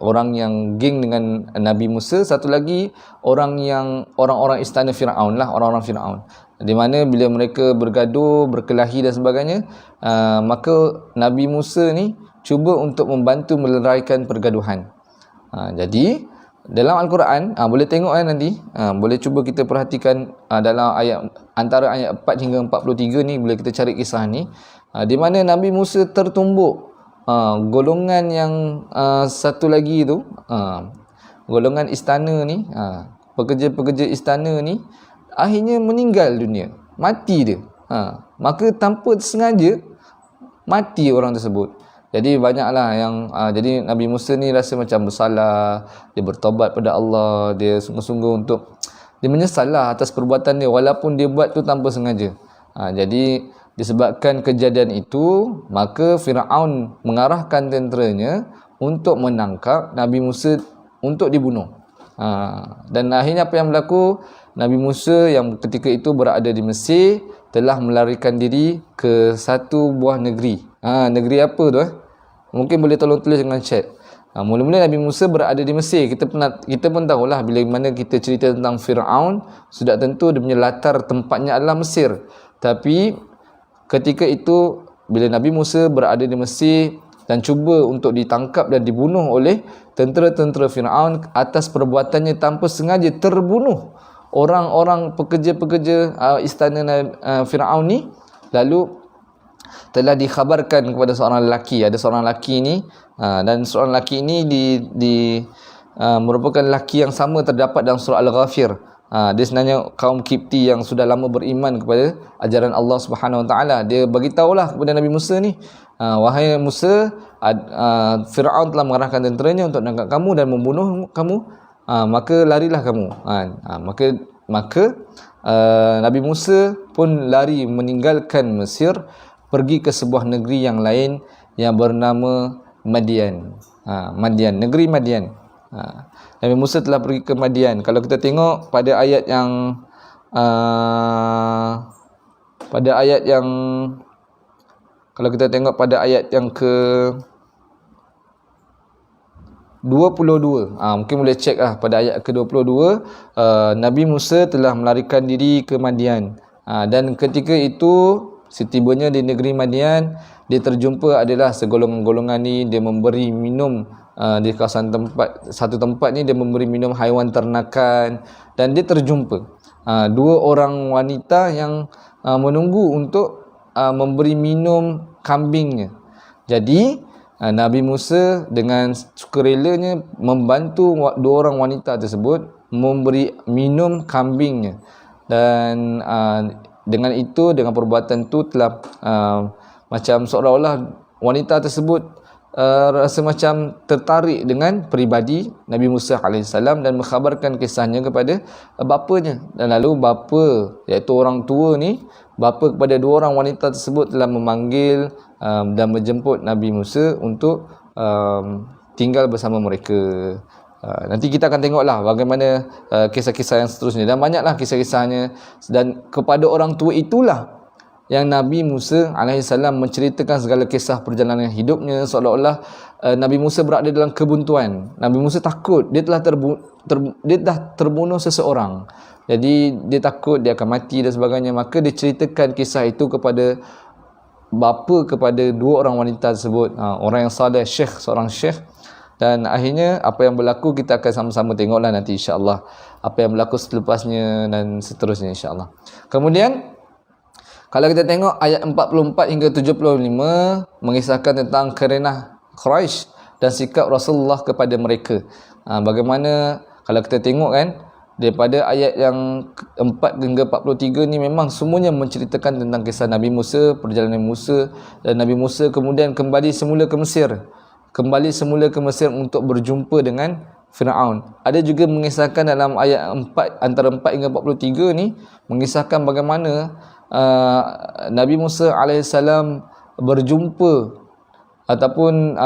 Speaker 1: orang yang geng dengan Nabi Musa, satu lagi orang-orang istana Firaun lah, orang-orang Firaun. Di mana bila mereka bergaduh, berkelahi dan sebagainya, maka Nabi Musa ni cuba untuk membantu meleraikan pergaduhan. Jadi dalam Al-Quran, boleh tengok nanti, boleh cuba kita perhatikan dalam ayat, antara ayat 4 hingga 43 ni, boleh kita cari kisah ni, di mana Nabi Musa tertumbuk. Golongan yang satu lagi tu, golongan istana ni, pekerja-pekerja istana ni, akhirnya meninggal dunia, mati dia. Maka tanpa sengaja mati orang tersebut. Jadi banyaklah yang jadi Nabi Musa ni rasa macam bersalah, dia bertaubat pada Allah, dia sungguh-sungguh untuk dia menyesal lah atas perbuatan dia walaupun dia buat tu tanpa sengaja. Jadi disebabkan kejadian itu, maka Firaun mengarahkan tenteranya untuk menangkap Nabi Musa untuk dibunuh. Dan akhirnya apa yang berlaku, Nabi Musa yang ketika itu berada di Mesir telah melarikan diri ke satu buah negeri. Negeri apa tu? Mungkin boleh tolong tulis dengan chat. Mula-mula Nabi Musa berada di Mesir. Kita pun tahulah bila mana kita cerita tentang Fir'aun, sudah tentu dia punya latar tempatnya adalah Mesir. Tapi ketika itu bila Nabi Musa berada di Mesir dan cuba untuk ditangkap dan dibunuh oleh tentera-tentera Fir'aun atas perbuatannya tanpa sengaja terbunuh orang-orang pekerja-pekerja istana Fir'aun ni, lalu telah dikhabarkan kepada seorang lelaki. Ada seorang lelaki ni, dan seorang lelaki ini merupakan lelaki yang sama terdapat dalam surah Al-Ghafir. Dia sebenarnya kaum Kipti yang sudah lama beriman kepada ajaran Allah Subhanahu Wa Taala. Dia bagi tahulah kepada Nabi Musa ni, wahai Musa, Fir'aun telah mengarahkan tenteranya untuk menangkap kamu dan membunuh kamu, maka larilah kamu. Maka Nabi Musa pun lari meninggalkan Mesir, pergi ke sebuah negeri yang lain yang bernama Madian. Negeri Madian. Nabi Musa telah pergi ke Madian. Kalau kita tengok pada ayat yang kalau kita tengok pada ayat yang ke 22, mungkin boleh cek lah pada ayat ke 22, Nabi Musa telah melarikan diri ke Madian, dan ketika itu setibanya di negeri Madian, dia terjumpa adalah segolongan-golongan ni, dia memberi minum di kawasan satu tempat ni, dia memberi minum haiwan ternakan, dan dia terjumpa dua orang wanita yang menunggu untuk memberi minum kambingnya. Jadi Nabi Musa dengan sukarelanya membantu dua orang wanita tersebut memberi minum kambingnya, dan dengan itu, dengan perbuatan itu telah macam seolah-olah wanita tersebut rasa macam tertarik dengan peribadi Nabi Musa AS dan mengkhabarkan kisahnya kepada bapanya. Dan lalu bapa, iaitu orang tua ni, bapa kepada dua orang wanita tersebut telah memanggil dan menjemput Nabi Musa untuk tinggal bersama mereka. Nanti kita akan tengoklah bagaimana kisah-kisah yang seterusnya, dan banyaklah kisah-kisahnya. Dan kepada orang tua itulah yang Nabi Musa alaihissalam menceritakan segala kisah perjalanan hidupnya, seolah-olah Nabi Musa berada dalam kebuntuan. Nabi Musa takut, dia telah terbunuh seseorang, jadi dia takut dia akan mati dan sebagainya. Maka dia ceritakan kisah itu kepada bapa kepada dua orang wanita tersebut, orang yang saleh, seorang syekh. Dan akhirnya apa yang berlaku kita akan sama-sama tengoklah nanti insya-Allah, apa yang berlaku selepasnya dan seterusnya insya-Allah. Kemudian kalau kita tengok ayat 44 hingga 75 mengisahkan tentang kerenah Quraisy dan sikap Rasulullah kepada mereka. Bagaimana kalau kita tengok kan, daripada ayat yang 4 hingga 43 ni memang semuanya menceritakan tentang kisah Nabi Musa, perjalanan Musa, dan Nabi Musa kemudian kembali semula ke Mesir. Untuk berjumpa dengan Firaun. Ada juga mengisahkan dalam ayat 4 antara 4 hingga 43 ni mengisahkan bagaimana Nabi Musa alaihissalam berjumpa ataupun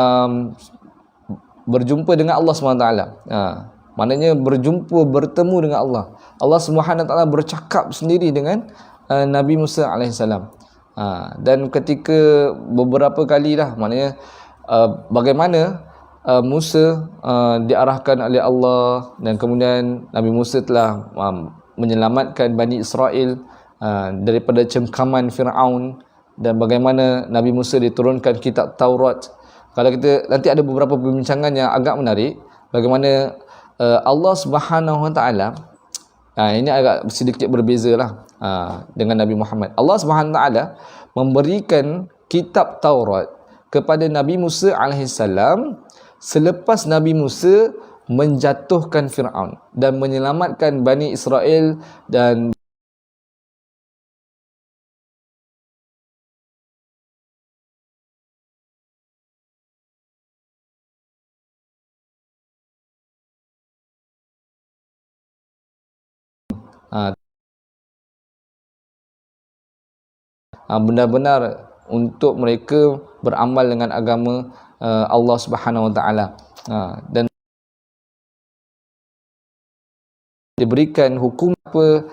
Speaker 1: berjumpa dengan Allah SWT. Maknanya bertemu dengan Allah. Allah SWT bercakap sendiri dengan Nabi Musa alaihissalam. Dan ketika beberapa kali lah, maknanya bagaimana Musa diarahkan oleh Allah, dan kemudian Nabi Musa telah menyelamatkan Bani Israel daripada cengkaman Firaun, dan bagaimana Nabi Musa diturunkan kitab Taurat. Kalau kita nanti ada beberapa perbincangan yang agak menarik, bagaimana Allah Subhanahu Wa Taala, ini agak sedikit berbezalah dengan Nabi Muhammad. Allah Subhanahu Wa Taala memberikan kitab Taurat kepada Nabi Musa alaihissalam selepas Nabi Musa menjatuhkan Firaun dan menyelamatkan Bani Israel dan benar-benar untuk mereka beramal dengan agama Allah Subhanahu Wa Taala, dan diberikan hukum apa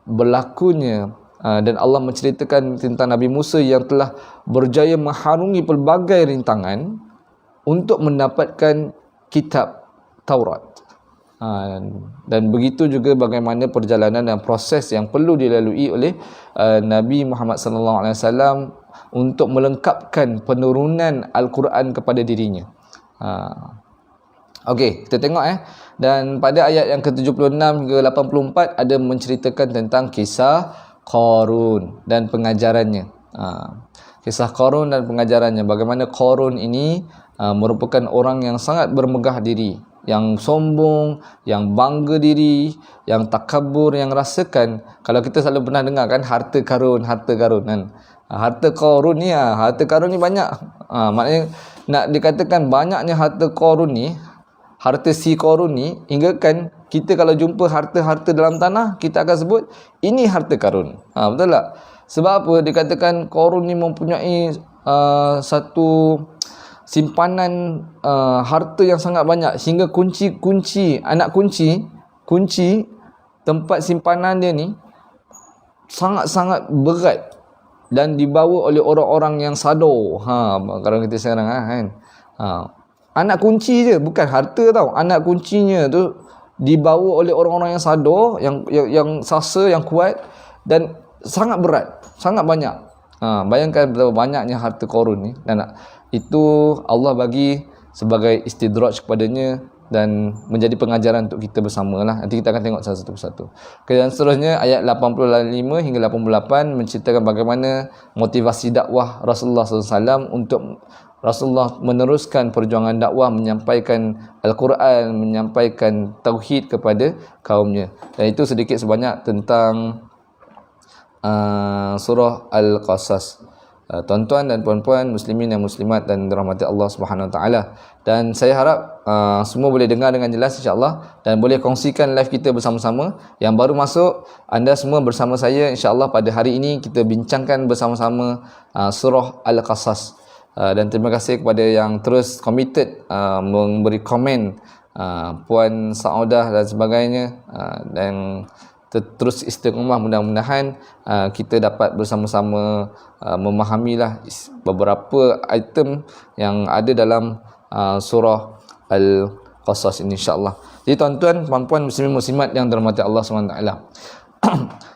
Speaker 1: berlakunya, dan Allah menceritakan tentang Nabi Musa yang telah berjaya mengharungi pelbagai rintangan untuk mendapatkan kitab Taurat. Dan begitu juga bagaimana perjalanan dan proses yang perlu dilalui oleh Nabi Muhammad sallallahu alaihi wasallam untuk melengkapkan penurunan Al-Quran kepada dirinya. Okey, kita tengok dan pada ayat yang ke-76 hingga 84 ada menceritakan tentang kisah Qarun dan pengajarannya. Kisah Qarun dan pengajarannya, bagaimana Qarun ini merupakan orang yang sangat bermegah diri, yang sombong, yang bangga diri, yang takabur, yang rasakan. Kalau kita selalu pernah dengar kan, harta karun kan. Harta Qarun ni, harta karun ni banyak. Maknanya nak dikatakan banyaknya harta Qarun ni, harta si Qarun ni, hingga kan kita kalau jumpa harta-harta dalam tanah, kita akan sebut ini harta karun. Betul tak? Sebab apa dikatakan Qarun ni mempunyai satu simpanan harta yang sangat banyak, sehingga kunci tempat simpanan dia ni sangat-sangat berat dan dibawa oleh orang-orang yang sado. Kalau kita sekarang kan, anak kunci je, bukan harta tau, anak kuncinya tu dibawa oleh orang-orang yang sado, yang sasa, yang kuat, dan sangat berat, sangat banyak. Bayangkan betapa banyaknya harta Qarun ni, dan itu Allah bagi sebagai istidraj kepadanya dan menjadi pengajaran untuk kita bersamalah. Nanti kita akan tengok satu persatu. Dan seterusnya ayat 85 hingga 88 menceritakan bagaimana motivasi dakwah Rasulullah SAW untuk Rasulullah meneruskan perjuangan dakwah, menyampaikan Al-Quran, menyampaikan Tauhid kepada kaumnya. Dan itu sedikit sebanyak tentang surah Al-Qasas. Tuan-tuan dan puan-puan, muslimin dan muslimat dan dirahmati Allah Subhanahu Wa Taala. Dan saya harap semua boleh dengar dengan jelas insya-Allah, dan boleh kongsikan live kita bersama-sama. Yang baru masuk, anda semua bersama saya insya-Allah pada hari ini kita bincangkan bersama-sama surah Al-Qasas. Dan terima kasih kepada yang terus committed memberi komen Puan Saudah dan sebagainya, dan terus istiqamah. Mudah-mudahan kita dapat bersama-sama memahamilah beberapa item yang ada dalam surah Al-Qasas ini, insya-Allah. Jadi tuan-tuan, puan-puan, muslimin muslimat yang dirahmati Allah SWT,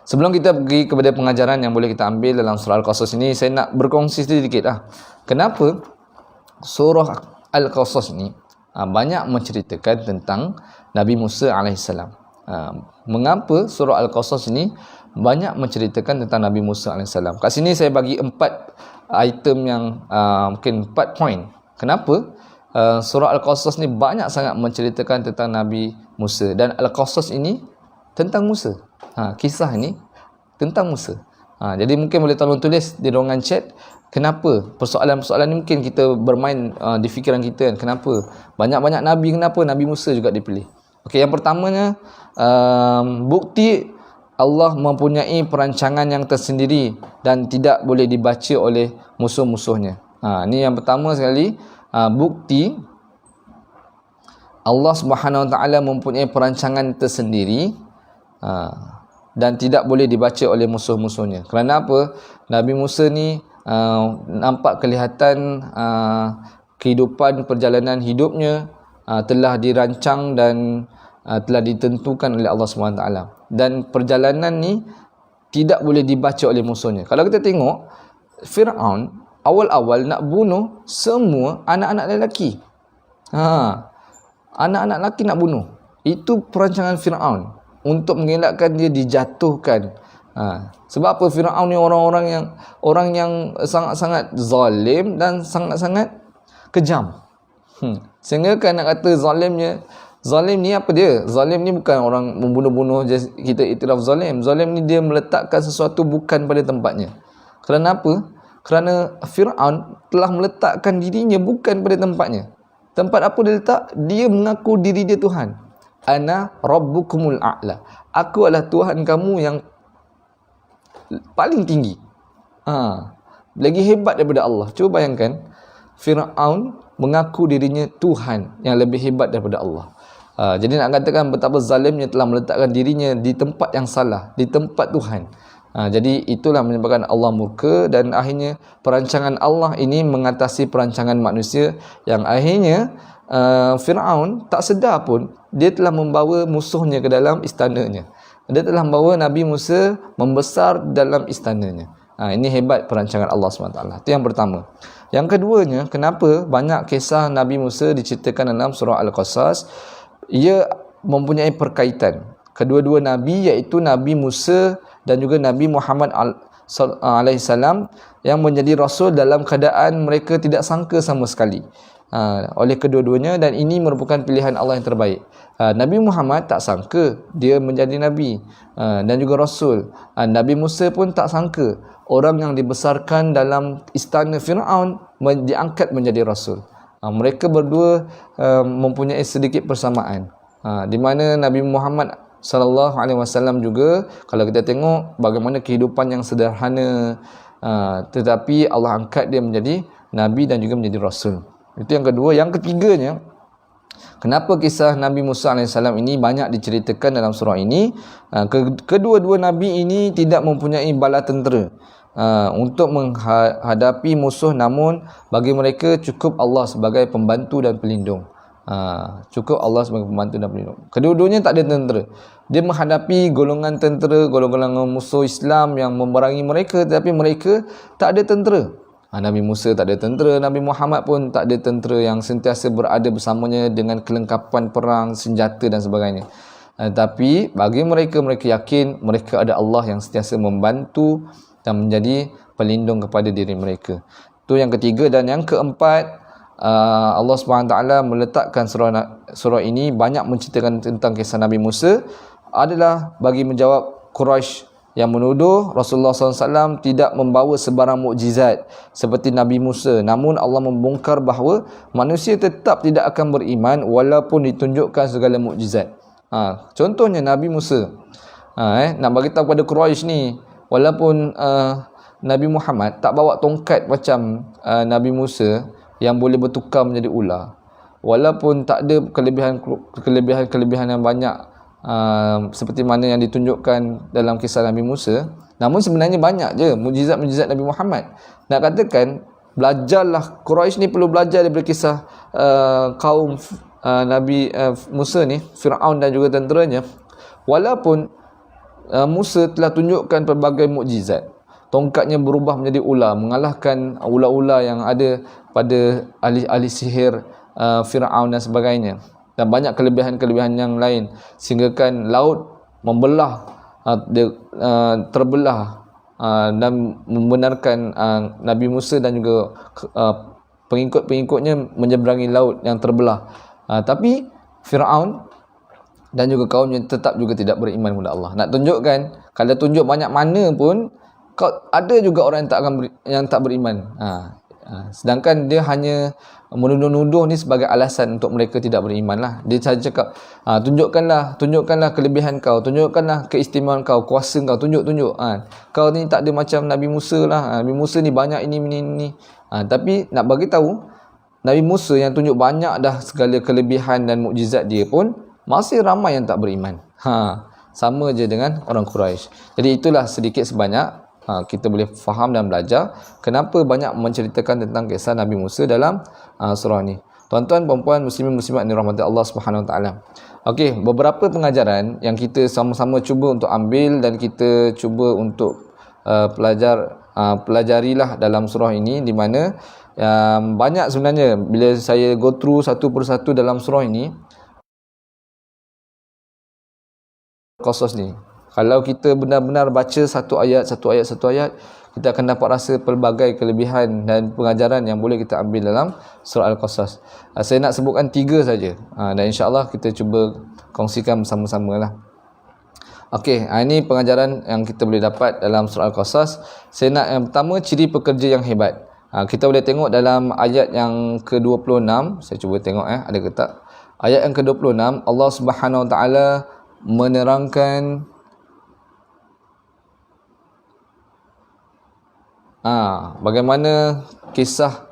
Speaker 1: sebelum kita pergi kepada pengajaran yang boleh kita ambil dalam surah Al-Qasas ini, saya nak berkongsi sedikit lah. Kenapa surah Al-Qasas ini banyak menceritakan tentang Nabi Musa alaihissalam. Mengapa surah Al-Qasas ini banyak menceritakan tentang Nabi Musa alaihissalam? Kat sini saya bagi 4 item yang mungkin 4 point. Kenapa surah Al-Qasas ni banyak sangat menceritakan tentang Nabi Musa, dan Al-Qasas ini tentang Musa. Kisah ini tentang Musa. Jadi mungkin boleh tolong tulis di ruangan chat, kenapa persoalan-persoalan ni mungkin kita bermain di fikiran kita kan. Kenapa banyak-banyak Nabi, kenapa Nabi Musa juga dipilih? Okey, yang pertamanya, bukti Allah mempunyai perancangan yang tersendiri dan tidak boleh dibaca oleh musuh-musuhnya. Ini yang pertama sekali, bukti Allah Subhanahu Wa Taala mempunyai perancangan tersendiri dan tidak boleh dibaca oleh musuh-musuhnya. Kerana apa? Nabi Musa ni nampak kelihatan kehidupan perjalanan hidupnya telah dirancang dan telah ditentukan oleh Allah SWT, dan perjalanan ni tidak boleh dibaca oleh musuhnya. Kalau kita tengok, Fir'aun awal-awal nak bunuh semua anak-anak lelaki. Anak-anak lelaki nak bunuh. Itu perancangan Fir'aun untuk mengelakkan dia dijatuhkan. Sebab apa? Fir'aun ni orang yang sangat-sangat zalim dan sangat-sangat kejam. Sehingga kan nak kata zalim ni apa dia? Zalim ni bukan orang membunuh-bunuh je kita iktiraf zalim. Zalim ni dia meletakkan sesuatu bukan pada tempatnya. Kerana apa? Kerana Fir'aun telah meletakkan dirinya bukan pada tempatnya. Tempat apa dia letak? Dia mengaku diri dia Tuhan. Ana rabbukumul a'la. Aku adalah Tuhan kamu yang paling tinggi. Lagi hebat daripada Allah. Cuba bayangkan, Fir'aun mengaku dirinya Tuhan yang lebih hebat daripada Allah. Jadi nak katakan betapa zalimnya telah meletakkan dirinya di tempat yang salah, di tempat Tuhan. Jadi itulah menyebabkan Allah murka, dan akhirnya perancangan Allah ini mengatasi perancangan manusia, yang akhirnya Fir'aun tak sedar pun dia telah membawa musuhnya ke dalam istananya. Dia telah membawa Nabi Musa membesar dalam istananya. Ini hebat perancangan Allah SWT. Itu yang pertama. Yang keduanya, kenapa banyak kisah Nabi Musa diceritakan dalam surah Al-Qasas? Ia mempunyai perkaitan. Kedua-dua Nabi, iaitu Nabi Musa dan juga Nabi Muhammad alaihissalam, yang menjadi Rasul dalam keadaan mereka tidak sangka sama sekali oleh kedua-duanya, dan ini merupakan pilihan Allah yang terbaik. Nabi Muhammad tak sangka dia menjadi Nabi dan juga Rasul. Nabi Musa pun tak sangka orang yang dibesarkan dalam istana Fir'aun diangkat menjadi Rasul. Mereka berdua mempunyai sedikit persamaan, di mana Nabi Muhammad sallallahu alaihi wasallam juga, kalau kita tengok bagaimana kehidupan yang sederhana, tetapi Allah angkat dia menjadi Nabi dan juga menjadi Rasul. Itu yang kedua. Yang ketiganya, kenapa kisah Nabi Musa AS ini banyak diceritakan dalam surah ini? Kedua-dua Nabi ini tidak mempunyai bala tentera untuk menghadapi musuh, namun bagi mereka cukup Allah sebagai pembantu dan pelindung. Cukup Allah sebagai pembantu dan pelindung. Kedua-duanya tak ada tentera. Dia menghadapi golongan tentera, golongan musuh Islam yang memerangi mereka, tetapi mereka tak ada tentera. Nabi Musa tak ada tentera, Nabi Muhammad pun tak ada tentera yang sentiasa berada bersamanya dengan kelengkapan perang, senjata dan sebagainya. Tapi bagi mereka yakin mereka ada Allah yang sentiasa membantu dan menjadi pelindung kepada diri mereka. Itu yang ketiga. Dan yang keempat, Allah SWT meletakkan surah ini banyak menceritakan tentang kisah Nabi Musa adalah bagi menjawab Quraisy yang menuduh Rasulullah SAW tidak membawa sebarang mukjizat seperti Nabi Musa. Namun Allah membongkar bahawa manusia tetap tidak akan beriman walaupun ditunjukkan segala mukjizat. Contohnya Nabi Musa. Nak bagi tahu kepada Quraisy ni, walaupun Nabi Muhammad tak bawa tongkat macam Nabi Musa yang boleh bertukar menjadi ular. walaupun tak ada kelebihan yang banyak seperti mana yang ditunjukkan dalam kisah Nabi Musa, namun sebenarnya banyak je mukjizat-mukjizat Nabi Muhammad. Nak katakan, belajarlah, Quraisy ni perlu belajar daripada kisah kaum Nabi Musa ni, Firaun dan juga tenteranya. Walaupun Musa telah tunjukkan pelbagai mukjizat, tongkatnya berubah menjadi ular, mengalahkan ular-ular yang ada pada ahli-ahli sihir Firaun dan sebagainya, dan banyak kelebihan-kelebihan yang lain, sehingga kan laut membelah, terbelah, dan membenarkan Nabi Musa dan juga pengikut-pengikutnya menyeberangi laut yang terbelah. Tapi Firaun dan juga kaumnya tetap juga tidak beriman kepada Allah. Nak tunjukkan, kalau tunjuk banyak mana pun, ada juga orang yang tak beriman. Sedangkan dia hanya menuduh-nuduh ni sebagai alasan untuk mereka tidak beriman lah. Dia saja cakap, tunjukkanlah kelebihan kau, tunjukkanlah keistimewaan kau, kuasa kau, tunjuk. Kau ni tak ada macam Nabi Musa lah. Nabi Musa ni banyak ini. Tapi nak bagi tahu, Nabi Musa yang tunjuk banyak dah segala kelebihan dan mukjizat dia pun, masih ramai yang tak beriman. Sama je dengan orang Quraisy. Jadi itulah sedikit sebanyak kita boleh faham dan belajar kenapa banyak menceritakan tentang kisah Nabi Musa dalam surah ni. Tuan-tuan, puan-puan, muslimin muslimat yang dirahmati Allah Subhanahu Wa Taala. Okey, beberapa pengajaran yang kita sama-sama cuba untuk ambil dan kita cuba untuk pelajarilah dalam surah ini, di mana banyak sebenarnya bila saya go through satu persatu dalam surah ini, Qasas ni, kalau kita benar-benar baca satu ayat, kita akan dapat rasa pelbagai kelebihan dan pengajaran yang boleh kita ambil dalam surah Al-Qasas. Saya nak sebutkan 3 saja, dan insya-Allah kita cuba kongsikan bersama-sama lah. Okey, ini pengajaran yang kita boleh dapat dalam surah Al-Qasas. Saya nak yang pertama, ciri pekerja yang hebat. Kita boleh tengok dalam ayat yang ke-26. Saya cuba tengok ada ke tak. Ayat yang ke-26, Allah Subhanahu Wa Taala menerangkan bagaimana kisah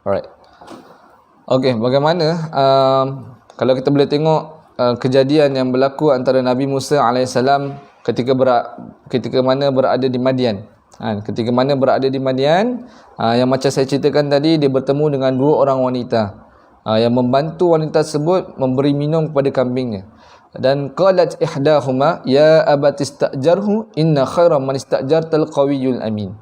Speaker 1: alright. Okey, bagaimana kalau kita boleh tengok kejadian yang berlaku antara Nabi Musa alaihissalam ketika mana berada di Madian. Ketika mana berada di Madian, yang macam saya ceritakan tadi, dia bertemu dengan 2 orang wanita yang membantu wanita tersebut memberi minum kepada kambingnya. Dan qalat ihdahuma ya abati istajarhu inna khairan man istajartal qawiyul amin.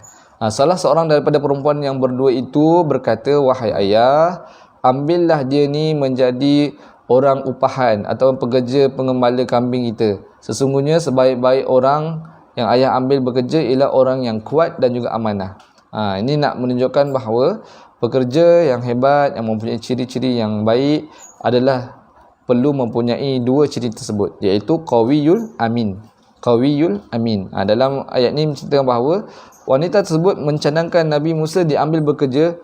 Speaker 1: Salah seorang daripada perempuan yang berdua itu berkata, wahai ayah, ambillah dia ni menjadi orang upahan atau pekerja pengembala kambing kita. Sesungguhnya sebaik-baik orang yang ayah ambil bekerja ialah orang yang kuat dan juga amanah. Ini nak menunjukkan bahawa pekerja yang hebat, yang mempunyai ciri-ciri yang baik adalah perlu mempunyai 2 ciri tersebut, iaitu qawiyul amin. Qawiyul amin. Dalam ayat ni menceritakan bahawa wanita tersebut mencadangkan Nabi Musa diambil bekerja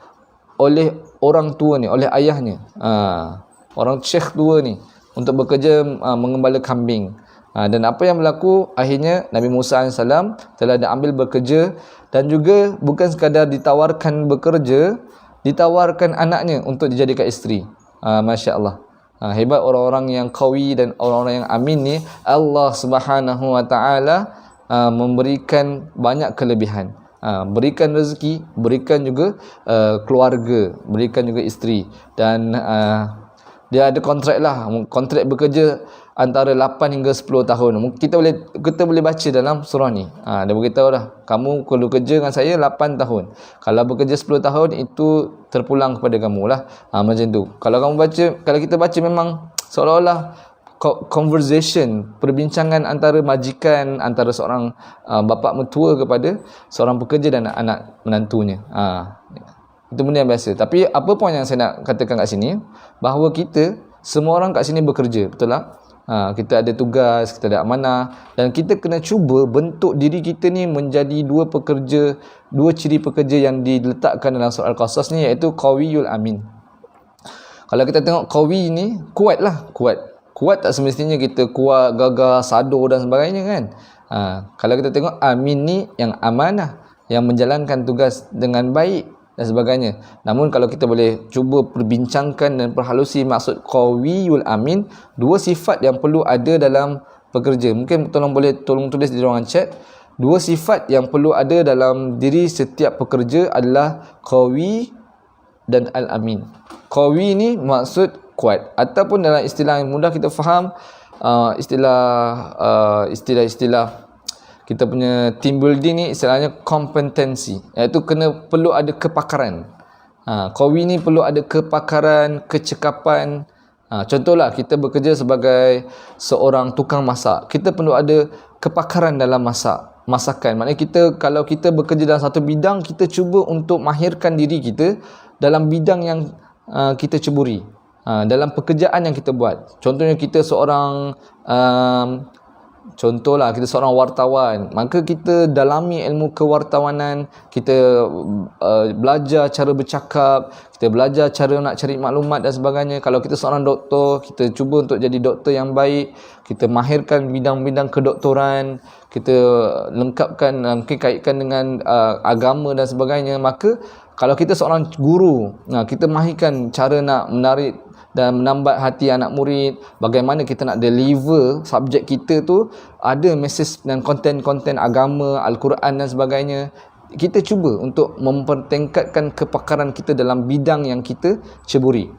Speaker 1: oleh orang tua ni, oleh ayahnya. Orang syekh tua ni untuk bekerja mengembala kambing. Dan apa yang berlaku, akhirnya Nabi Musa AS telah diambil bekerja, dan juga bukan sekadar ditawarkan bekerja, ditawarkan anaknya untuk dijadikan isteri. Masya Allah. Hebat orang-orang yang qawi dan orang-orang yang amin ni, Allah Subhanahu Wa Taala memberikan banyak kelebihan. Berikan rezeki, berikan juga keluarga, berikan juga isteri, dan dia ada kontrak bekerja antara 8 hingga 10 tahun. Kita boleh baca dalam surah ni. Dia beritahu dah, kamu perlu kerja dengan saya 8 tahun. Kalau bekerja 10 tahun, itu terpulang kepada kamu lah. Macam tu. Kalau kita baca memang seolah-olah conversation, perbincangan antara majikan, antara seorang bapa mertua kepada seorang pekerja dan anak menantunya. Itu benda yang biasa. Tapi apa pun yang saya nak katakan kat sini, bahawa kita, semua orang kat sini bekerja, betul tak? Kita ada tugas, kita ada amanah, dan kita kena cuba bentuk diri kita ni menjadi 2 ciri pekerja yang diletakkan dalam surah Al-Qasas ni, iaitu qawiyul amin. Kalau kita tengok qawi ni, kuat tak semestinya kita kuat, gagah, sadar dan sebagainya kan. Kalau kita tengok amin ni yang amanah. yang menjalankan tugas dengan baik dan sebagainya. Namun kalau kita boleh cuba perbincangkan dan perhalusi maksud qawiyul amin, dua sifat yang perlu ada dalam pekerja. Mungkin tolong tulis di ruangan chat. Dua sifat yang perlu ada dalam diri setiap pekerja adalah qawi dan al-amin. Qawi ni maksud kuat, ataupun dalam istilah yang mudah kita faham, istilah kita punya team building ni istilahnya kompetensi, iaitu perlu ada kepakaran. Qawi ni perlu ada kepakaran, kecekapan. Contohlah kita bekerja sebagai seorang tukang masak, kita perlu ada kepakaran dalam masakan. Maknanya kalau kita bekerja dalam satu bidang, kita cuba untuk mahirkan diri kita dalam bidang yang kita ceburi, dalam pekerjaan yang kita buat. Contohnya kita seorang kita seorang wartawan, maka kita dalami ilmu kewartawanan, kita belajar cara bercakap, kita belajar cara nak cari maklumat dan sebagainya. Kalau kita seorang doktor, kita cuba untuk jadi doktor yang baik, kita mahirkan bidang-bidang kedoktoran, kita lengkapkan, mungkin kaitkan dengan agama dan sebagainya. Maka kalau kita seorang guru, kita mahirkan cara nak menarik dan menambat hati anak murid, bagaimana kita nak deliver subjek kita tu ada mesej dan konten-konten agama, Al-Quran dan sebagainya. Kita cuba untuk mempertingkatkan kepakaran kita dalam bidang yang kita ceburi.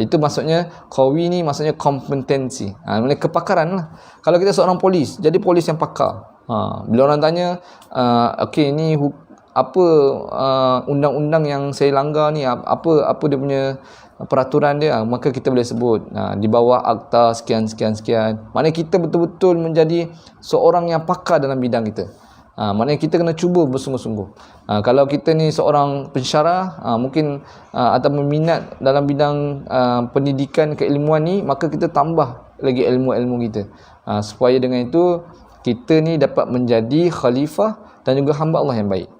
Speaker 1: Itu maksudnya qawi ni maksudnya kompetensi, maksudnya kepakaran lah. Kalau kita seorang polis, jadi polis yang pakar. Bila orang tanya, okey ni apa undang-undang yang saya langgar ni, apa dia punya peraturan dia, maka kita boleh sebut di bawah akta sekian. Maknanya kita betul-betul menjadi seorang yang pakar dalam bidang kita. Maknanya kita kena cuba bersungguh-sungguh. Kalau kita ni seorang pensyarah, mungkin atau minat dalam bidang pendidikan keilmuan ni, maka kita tambah lagi ilmu-ilmu kita, supaya dengan itu kita ni dapat menjadi khalifah dan juga hamba Allah yang baik.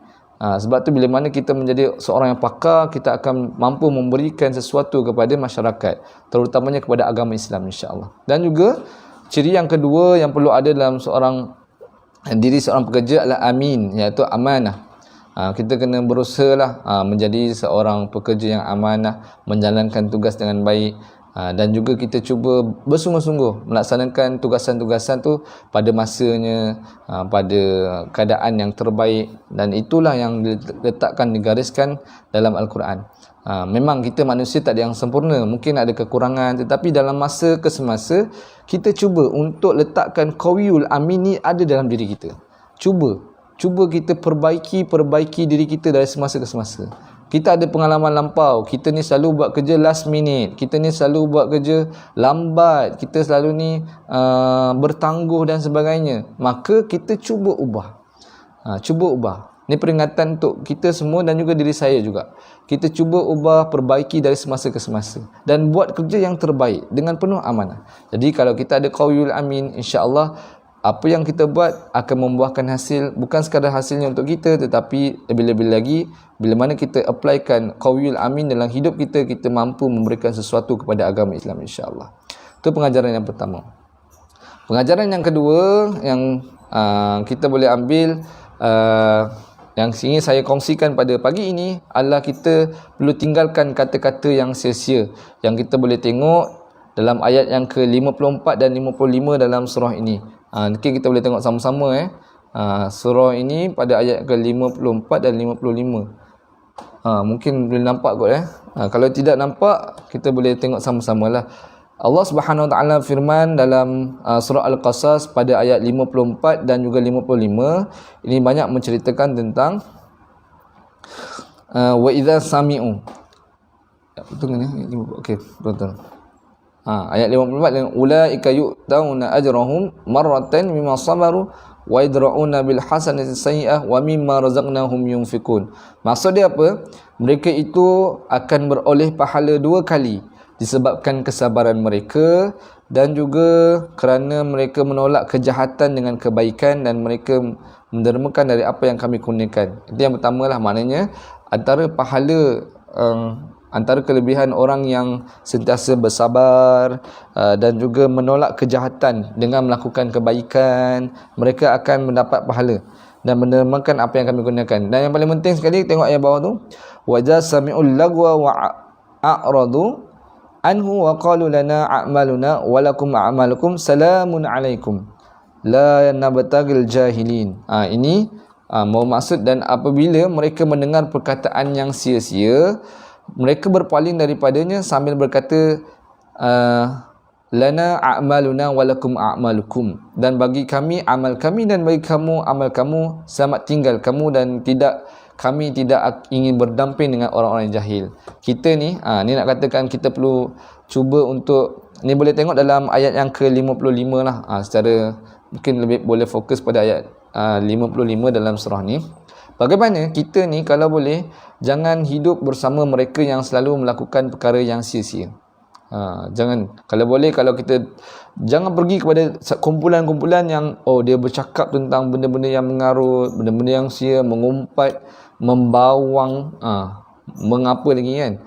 Speaker 1: Sebab tu bila mana kita menjadi seorang yang pakar, kita akan mampu memberikan sesuatu kepada masyarakat, terutamanya kepada agama Islam, insya-Allah. Dan juga ciri yang kedua yang perlu ada dalam diri seorang pekerja adalah amin, iaitu amanah. Kita kena berusahalah menjadi seorang pekerja yang amanah, menjalankan tugas dengan baik. Dan juga kita cuba bersungguh-sungguh melaksanakan tugasan-tugasan tu pada masanya, pada keadaan yang terbaik, dan itulah yang diletakkan, digariskan dalam Al-Quran. Memang kita manusia tak ada yang sempurna, mungkin ada kekurangan, tetapi dalam masa ke semasa kita cuba untuk letakkan qawiyul amin ni ada dalam diri kita. Cuba kita perbaiki diri kita dari semasa ke semasa. Kita ada pengalaman lampau, kita ni selalu buat kerja last minute, kita ni selalu buat kerja lambat, kita selalu ni bertangguh dan sebagainya. Maka kita cuba ubah. Ini peringatan untuk kita semua dan juga diri saya juga. Kita cuba ubah, perbaiki dari semasa ke semasa, dan buat kerja yang terbaik dengan penuh amanah. Jadi kalau kita ada qawiyul amin, insya-Allah apa yang kita buat akan membuahkan hasil, bukan sekadar hasilnya untuk kita, tetapi lebih-lebih lagi bila mana kita applykan qawiyul amin dalam hidup kita, kita mampu memberikan sesuatu kepada agama Islam, insya-Allah. Itu pengajaran yang pertama. Pengajaran yang kedua yang kita boleh ambil, yang ingin saya kongsikan pada pagi ini adalah kita perlu tinggalkan kata-kata yang sia-sia yang kita boleh tengok dalam ayat yang ke-54 dan 55 dalam surah ini. Mungkin kita boleh tengok sama-sama surah ini pada ayat ke-54 dan 55. Mungkin boleh nampak kot kalau tidak nampak, kita boleh tengok sama-sama lah. Allah Subhanahu Wa Taala firman dalam surah Al-Qasas pada ayat 54 dan juga 55. Ini banyak menceritakan tentang wa idza sami'u. Betul ni? Okey, betul. Ayat 54 dan ulaika yu'tauna ajrahum marratan mimma sabaru wa yadra'una bil hasanati sayyi'ah wa mimma razaqnahum yunfikun. Maksud dia apa? Mereka itu akan beroleh pahala dua kali disebabkan kesabaran mereka dan juga kerana mereka menolak kejahatan dengan kebaikan dan mereka mendermakan dari apa yang kami kurniakan. Itu yang pertama lah, maknanya antara pahala antara kelebihan orang yang sentiasa bersabar dan juga menolak kejahatan dengan melakukan kebaikan, mereka akan mendapat pahala. dan menerjemahkan apa yang kami gunakan. Dan yang paling penting sekali, tengok ayat bawah tu, wajah sami'ul lagwa wa a'radu anhu wa qalu lana a'maluna wa lakum a'malukum salamun alaikum la nabtagil jahilin. Ini mau maksud, dan apabila mereka mendengar perkataan yang sia-sia, mereka berpaling daripadanya sambil berkata, lana a'maluna walakum a'malukum, dan bagi kami amal kami dan bagi kamu amal kamu, selamat tinggal kamu, dan kami tidak ingin berdamping dengan orang-orang yang jahil. Kita ni ni nak katakan kita perlu cuba untuk ni, boleh tengok dalam ayat yang ke-55 lah, secara mungkin lebih boleh fokus pada ayat 55 dalam surah ni. Bagaimana kita ni kalau boleh jangan hidup bersama mereka yang selalu melakukan perkara yang sia-sia. Jangan, kalau boleh, kalau kita jangan pergi kepada kumpulan-kumpulan yang dia bercakap tentang benda-benda yang mengarut, benda-benda yang sia, mengumpat, membawang, mengapa lagi kan,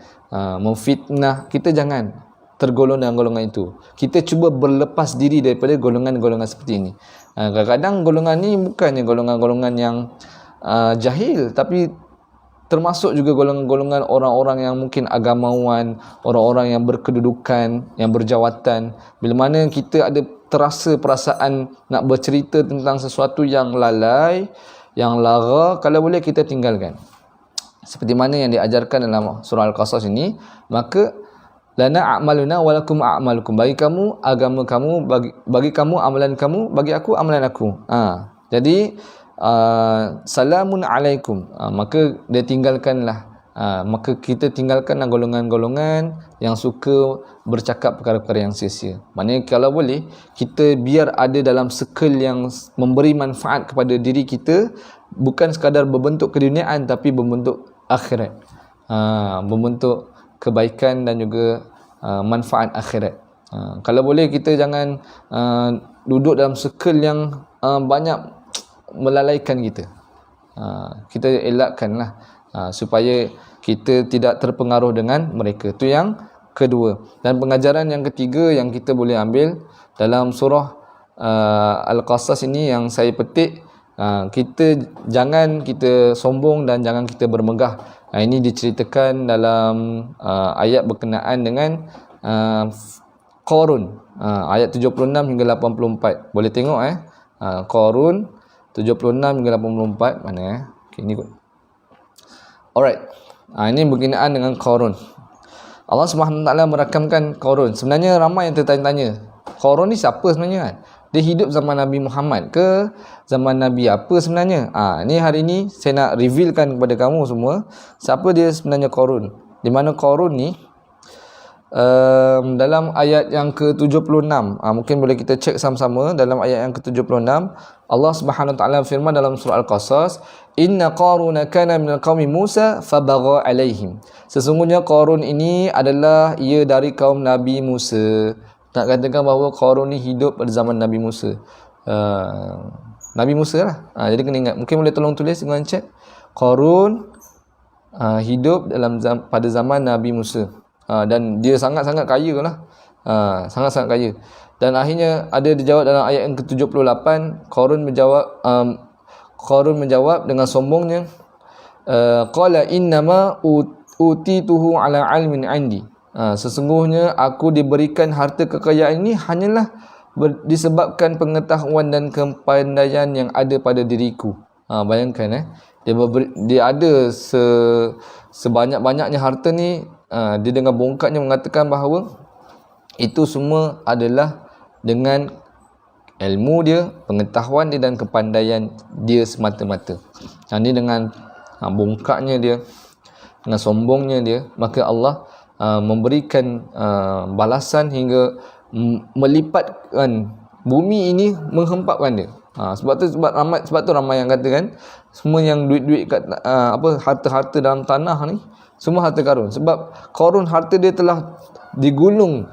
Speaker 1: memfitnah. Kita jangan tergolong dengan golongan itu. Kita cuba berlepas diri daripada golongan-golongan seperti ini. Kadang-kadang golongan ni bukannya golongan-golongan yang jahil, tapi termasuk juga golongan-golongan orang-orang yang mungkin agamawan, orang-orang yang berkedudukan, yang berjawatan. Bila mana kita ada terasa perasaan nak bercerita tentang sesuatu yang lalai, yang lara, kalau boleh kita tinggalkan. Seperti mana yang diajarkan dalam surah Al-Qasas ini, maka lana a'maluna walakum a'malukum, bagi kamu agama kamu, bagi kamu amalan kamu, bagi aku amalan aku. Jadi salamun alaikum, maka dia tinggalkanlah, maka kita tinggalkanlah golongan-golongan yang suka bercakap perkara-perkara yang sia-sia. Maknanya kalau boleh kita biar ada dalam circle yang memberi manfaat kepada diri kita, bukan sekadar berbentuk keduniaan tapi berbentuk akhirat, berbentuk kebaikan dan juga manfaat akhirat. Kalau boleh kita jangan duduk dalam circle yang banyak melalaikan kita. Kita elakkanlah supaya kita tidak terpengaruh dengan mereka. Itu yang kedua. Dan pengajaran yang ketiga yang kita boleh ambil dalam surah Al-Qasas ini yang saya petik, kita jangan kita sombong dan jangan kita bermegah. Ini diceritakan dalam ayat berkenaan dengan Qarun, ayat 76 hingga 84. Boleh tengok Qarun 76 hingga 84 mana okay, ni kot. Alright. Ini berkenaan dengan Qarun. Allah Subhanahu Wa Taala merakamkan Qarun. Sebenarnya ramai yang tertanya-tanya, Qarun ni siapa sebenarnya kan? Dia hidup zaman Nabi Muhammad ke zaman Nabi apa sebenarnya? Ni hari ni saya nak revealkan kepada kamu semua siapa dia sebenarnya Qarun. Di mana Qarun ni dalam ayat yang ke-76, mungkin boleh kita cek sama-sama. Dalam ayat yang ke-76 Allah Subhanahu Wa Taala firman dalam surah Al-Qasas, inna qaruna kana minal qaumi Musa fabagha alaihim, sesungguhnya Qarun ini adalah ia dari kaum Nabi Musa. Tak katakan bahawa Qarun ni hidup pada zaman Nabi Musa, Nabi Musa lah. Jadi kena ingat, mungkin boleh tolong tulis dengan chat Qarun hidup pada zaman Nabi Musa. Dan dia sangat-sangat kaya lah, sangat-sangat kaya. Dan akhirnya ada dijawab dalam ayat yang ke-78. Qarun menjawab dengan sombongnya, qala innama utituhu ala ilmin indi, sesungguhnya aku diberikan harta kekayaan ini hanyalah disebabkan pengetahuan dan kepandaian yang ada pada diriku. Bayangkan dia ada sebanyak-banyaknya harta ni, dia dengan bongkatnya mengatakan bahawa itu semua adalah dengan ilmu dia, pengetahuan dia dan kepandaian dia semata-mata. Ini dengan bongkaknya dia, dengan sombongnya dia, maka Allah memberikan balasan hingga melipatkan bumi ini, menghempapkan dia. Sebab tu ramai yang katakan semua yang duit-duit kat harta-harta dalam tanah ni semua harta Qarun. Sebab Qarun harta dia telah digulung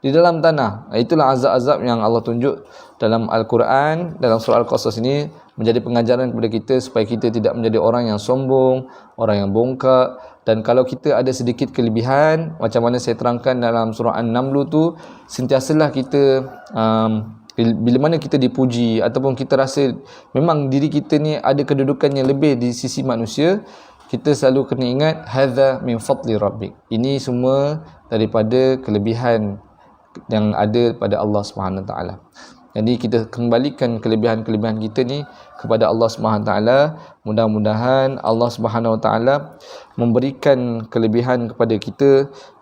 Speaker 1: di dalam tanah. Itulah azab-azab yang Allah tunjuk dalam Al-Quran, dalam surah Al-Qasas ini, menjadi pengajaran kepada kita supaya kita tidak menjadi orang yang sombong, orang yang bongkak. Dan kalau kita ada sedikit kelebihan, macam mana saya terangkan dalam surah An-Naml tu, sentiasalah kita Bila mana kita dipuji ataupun kita rasa memang diri kita ni ada kedudukan yang lebih di sisi manusia, kita selalu kena ingat hadza min fadli rabbik. Ini semua daripada kelebihan yang ada pada Allah Subhanahu taala. Jadi kita kembalikan kelebihan-kelebihan kita ni kepada Allah Subhanahu taala. Mudah-mudahan Allah Subhanahu taala memberikan kelebihan kepada kita,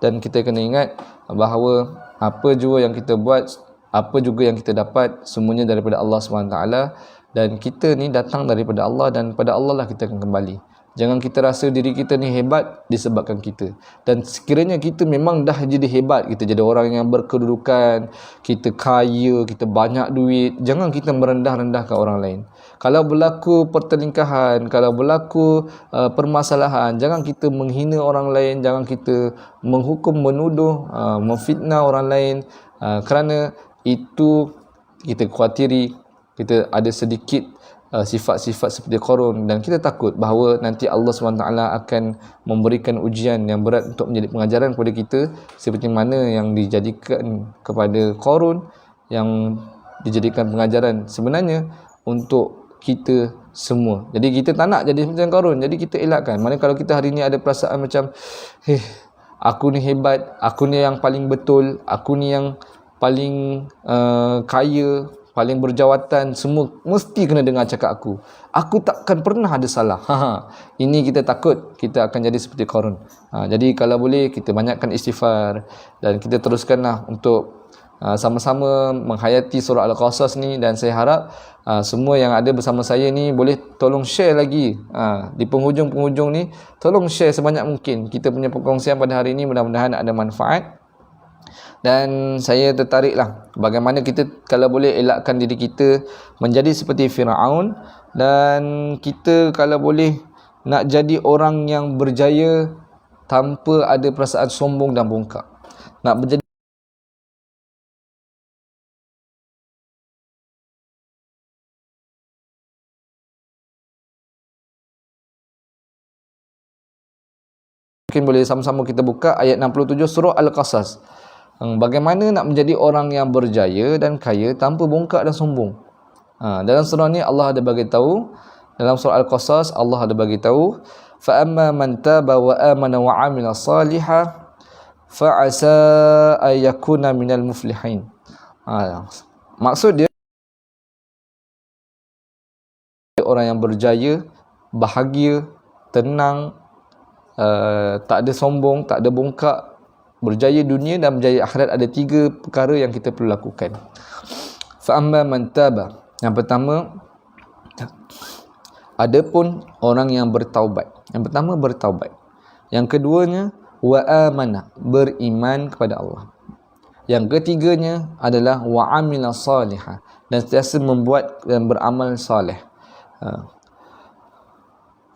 Speaker 1: dan kita kena ingat bahawa apa jua yang kita buat, apa juga yang kita dapat, semuanya daripada Allah SWT, dan kita ni datang daripada Allah, dan pada Allah lah kita akan kembali. Jangan kita rasa diri kita ni hebat disebabkan kita. Dan sekiranya kita memang dah jadi hebat, kita jadi orang yang berkedudukan, kita kaya, kita banyak duit, jangan kita merendah-rendahkan orang lain. Kalau berlaku pertelingkahan, kalau berlaku permasalahan, jangan kita menghina orang lain, jangan kita menghukum, menuduh, memfitnah orang lain, kerana itu kita khawatiri kita ada sedikit sifat-sifat seperti Qarun, dan kita takut bahawa nanti Allah SWT akan memberikan ujian yang berat untuk menjadi pengajaran kepada kita, seperti mana yang dijadikan kepada Qarun, yang dijadikan pengajaran sebenarnya untuk kita semua. Jadi kita tak nak jadi macam Qarun, jadi kita elakkan. Mana kalau kita hari ni ada perasaan macam aku ni hebat, aku ni yang paling betul, aku ni yang paling kaya, paling berjawatan, semua mesti kena dengar cakap aku takkan pernah ada salah. Ini kita takut kita akan jadi seperti Qarun. Jadi kalau boleh kita banyakkan istighfar, dan kita teruskanlah untuk sama-sama menghayati surah Al-Qasas ni. Dan saya harap semua yang ada bersama saya ni boleh tolong share lagi di penghujung-penghujung ni, tolong share sebanyak mungkin kita punya perkongsian pada hari ini, mudah-mudahan ada manfaat. Dan saya tertariklah bagaimana kita kalau boleh elakkan diri kita menjadi seperti Firaun, dan kita kalau boleh nak jadi orang yang berjaya tanpa ada perasaan sombong dan bongkak. Nak menjadi mungkin boleh sama-sama kita buka ayat 67 surah Al-Qasas. Bagaimana nak menjadi orang yang berjaya dan kaya tanpa bongkak dan sombong. Dalam surah ni Allah ada bagi tahu, dalam surah Al-Qasas Allah ada bagi tahu, fa amma man taba wa amana wa amila salihah fa asa ay yakuna minal muflihin. Maksud dia orang yang berjaya, bahagia, tenang, tak ada sombong, tak ada bongkak, berjaya dunia dan berjaya akhirat. Ada 3 perkara yang kita perlu lakukan. Fa amma man taba, yang pertama, adapun orang yang bertaubat. Yang pertama bertaubat. Yang keduanya wa amana, beriman kepada Allah. Yang ketiganya adalah wa amila salihah, dan sentiasa membuat dan beramal saleh.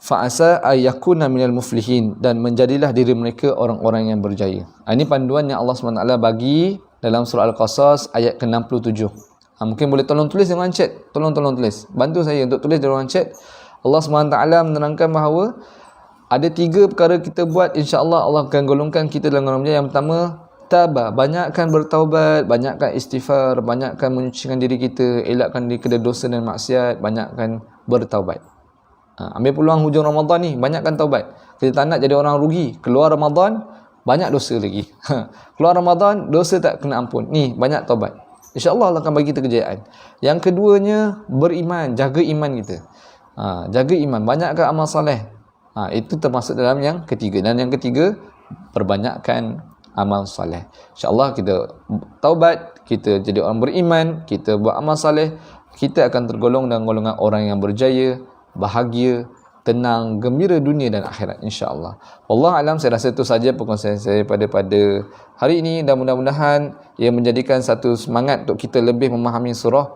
Speaker 1: Fa'asa ayyakuna minal muflihin, dan menjadilah diri mereka orang-orang yang berjaya. Ini panduan yang Allah SWT bagi dalam surah Al-Qasas ayat ke-67. Mungkin boleh tolong tulis di ruang chat. Tolong tulis. Bantu saya untuk tulis di ruang chat. Allah SWT menerangkan bahawa ada 3 perkara kita buat, insya-Allah Allah akan golongkan kita dalam golongan berjaya. Yang pertama, tabah, banyakkan bertaubat, banyakkan istighfar, banyakkan menyucikan diri kita, elakkan diri kita dosa dan maksiat, banyakkan bertaubat. Ambil peluang hujung Ramadan ni, banyakkan taubat. Kita tak nak jadi orang rugi. Keluar Ramadan, banyak dosa lagi. Keluar Ramadan, dosa tak kena ampun. Ni, banyak taubat. InsyaAllah Allah akan bagi kita kejayaan. Yang keduanya, beriman. Jaga iman kita. Jaga iman. Banyakkan amal soleh. Itu termasuk dalam yang ketiga. Dan yang ketiga, perbanyakkan amal soleh. InsyaAllah kita taubat, kita jadi orang beriman, kita buat amal soleh, kita akan tergolong dalam golongan orang yang berjaya, bahagia, tenang, gembira dunia dan akhirat, insya-Allah. Wallahu alam, saya rasa itu saja perkongsian saya pada hari ini, dan mudah-mudahan ia menjadikan satu semangat untuk kita lebih memahami surah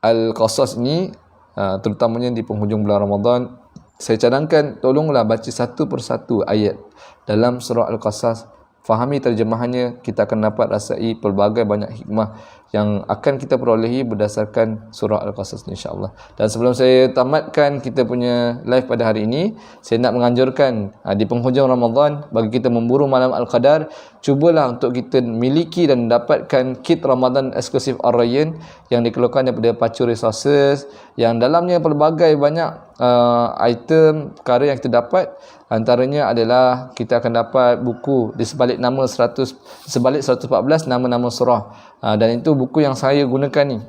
Speaker 1: Al-Qasas ini, terutamanya di penghujung bulan Ramadan. Saya cadangkan tolonglah baca satu persatu ayat dalam surah Al-Qasas fahami terjemahannya, kita akan dapat rasai pelbagai banyak hikmah yang akan kita perolehi berdasarkan surah Al-Qasas insya-Allah. Dan sebelum saya tamatkan kita punya live pada hari ini, saya nak menganjurkan di penghujung Ramadan bagi kita memburu malam Al-Qadar, cubalah untuk kita miliki dan mendapatkan kit Ramadan eksklusif Ar-Rayyan yang dikeluarkan daripada Pacu Resources, yang dalamnya pelbagai banyak item perkara yang kita dapat. Antaranya adalah kita akan dapat buku di sebalik nama 100, sebalik 114 nama-nama surah, dan itu buku yang saya gunakan ni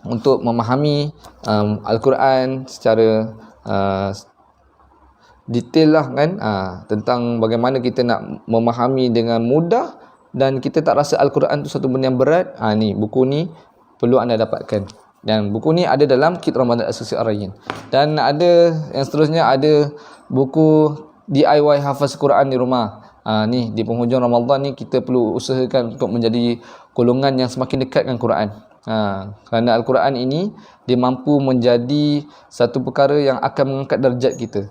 Speaker 1: untuk memahami Al-Quran secara detail lah kan, tentang bagaimana kita nak memahami dengan mudah dan kita tak rasa Al-Quran tu satu benda yang berat. Ni buku ni perlu anda dapatkan, dan buku ni ada dalam kit Ramadan Eksklusif Ar-Rayyan. Dan ada yang seterusnya, ada buku DIY hafaz Quran di rumah. Ni di penghujung Ramadan ni kita perlu usahakan untuk menjadi golongan yang semakin dekat dengan Quran. Kerana Al-Quran ini dia mampu menjadi satu perkara yang akan mengangkat darjat kita.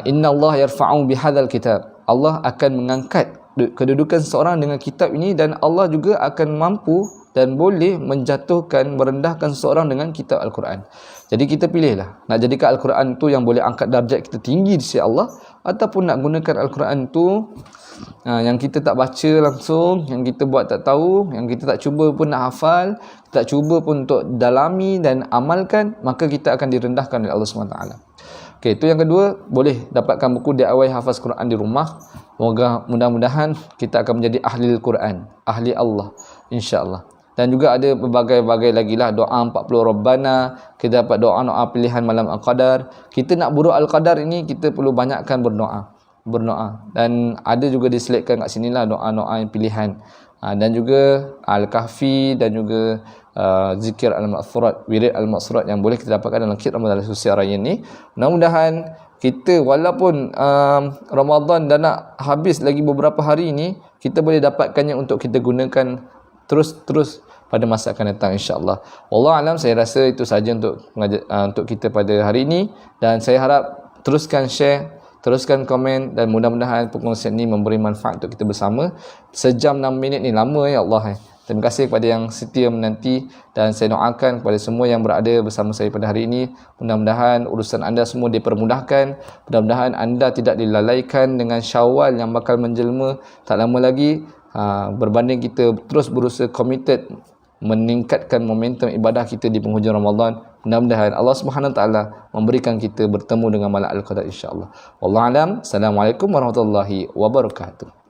Speaker 1: Inna Allah yarfa'u bihadzal kitab. Allah akan mengangkat kedudukan seseorang dengan kitab ini, dan Allah juga akan mampu dan boleh menjatuhkan, merendahkan seseorang dengan kitab Al-Quran. Jadi kita pilihlah, nak jadikan Al-Quran tu yang boleh angkat darjat kita tinggi di sisi Allah, ataupun nak gunakan Al-Quran tu yang kita tak baca langsung, yang kita buat tak tahu, yang kita tak cuba pun nak hafal, tak cuba pun untuk dalami dan amalkan, maka kita akan direndahkan oleh Allah SWT. Okey, itu yang kedua, boleh dapatkan buku DIY hafaz Quran di rumah. Mudah-mudahan kita akan menjadi ahli Al-Quran, ahli Allah, insya-Allah. Dan juga ada berbagai-bagai lagi lah doa 40 Rabbana, kita dapat doa-doa pilihan malam Al-Qadar. Kita nak buru Al-Qadar ini, kita perlu banyakkan berdoa. Dan ada juga diselitkan kat sinilah doa-doa yang pilihan. Dan juga Al-Kahfi, dan juga zikir Al-Ma'thurat, wirid Al-Ma'thurat yang boleh kita dapatkan dalam kit Ramadan Eksklusif Ar-Rayyan ni. Mudah-mudahan kita walaupun Ramadan dah nak habis lagi beberapa hari ni, kita boleh dapatkannya untuk kita gunakan terus pada masa akan datang insya-Allah. Wallahu alam, saya rasa itu saja untuk kita pada hari ini, dan saya harap teruskan share, teruskan komen, dan mudah-mudahan perkongsian ini memberi manfaat untuk kita bersama. Sejam 6 minit ni lama ya Allah. Terima kasih kepada yang setia menanti, dan saya doakan kepada semua yang berada bersama saya pada hari ini, mudah-mudahan urusan anda semua dipermudahkan, mudah-mudahan anda tidak dilalaikan dengan Syawal yang bakal menjelma tak lama lagi. Berbanding kita terus berusaha committed meningkatkan momentum ibadah kita di penghujung Ramadan, mudah-mudahan Allah Subhanahu Wa Taala memberikan kita bertemu dengan malam Al-Qadar insya-Allah. Wallahu alam. Assalamualaikum warahmatullahi wabarakatuh.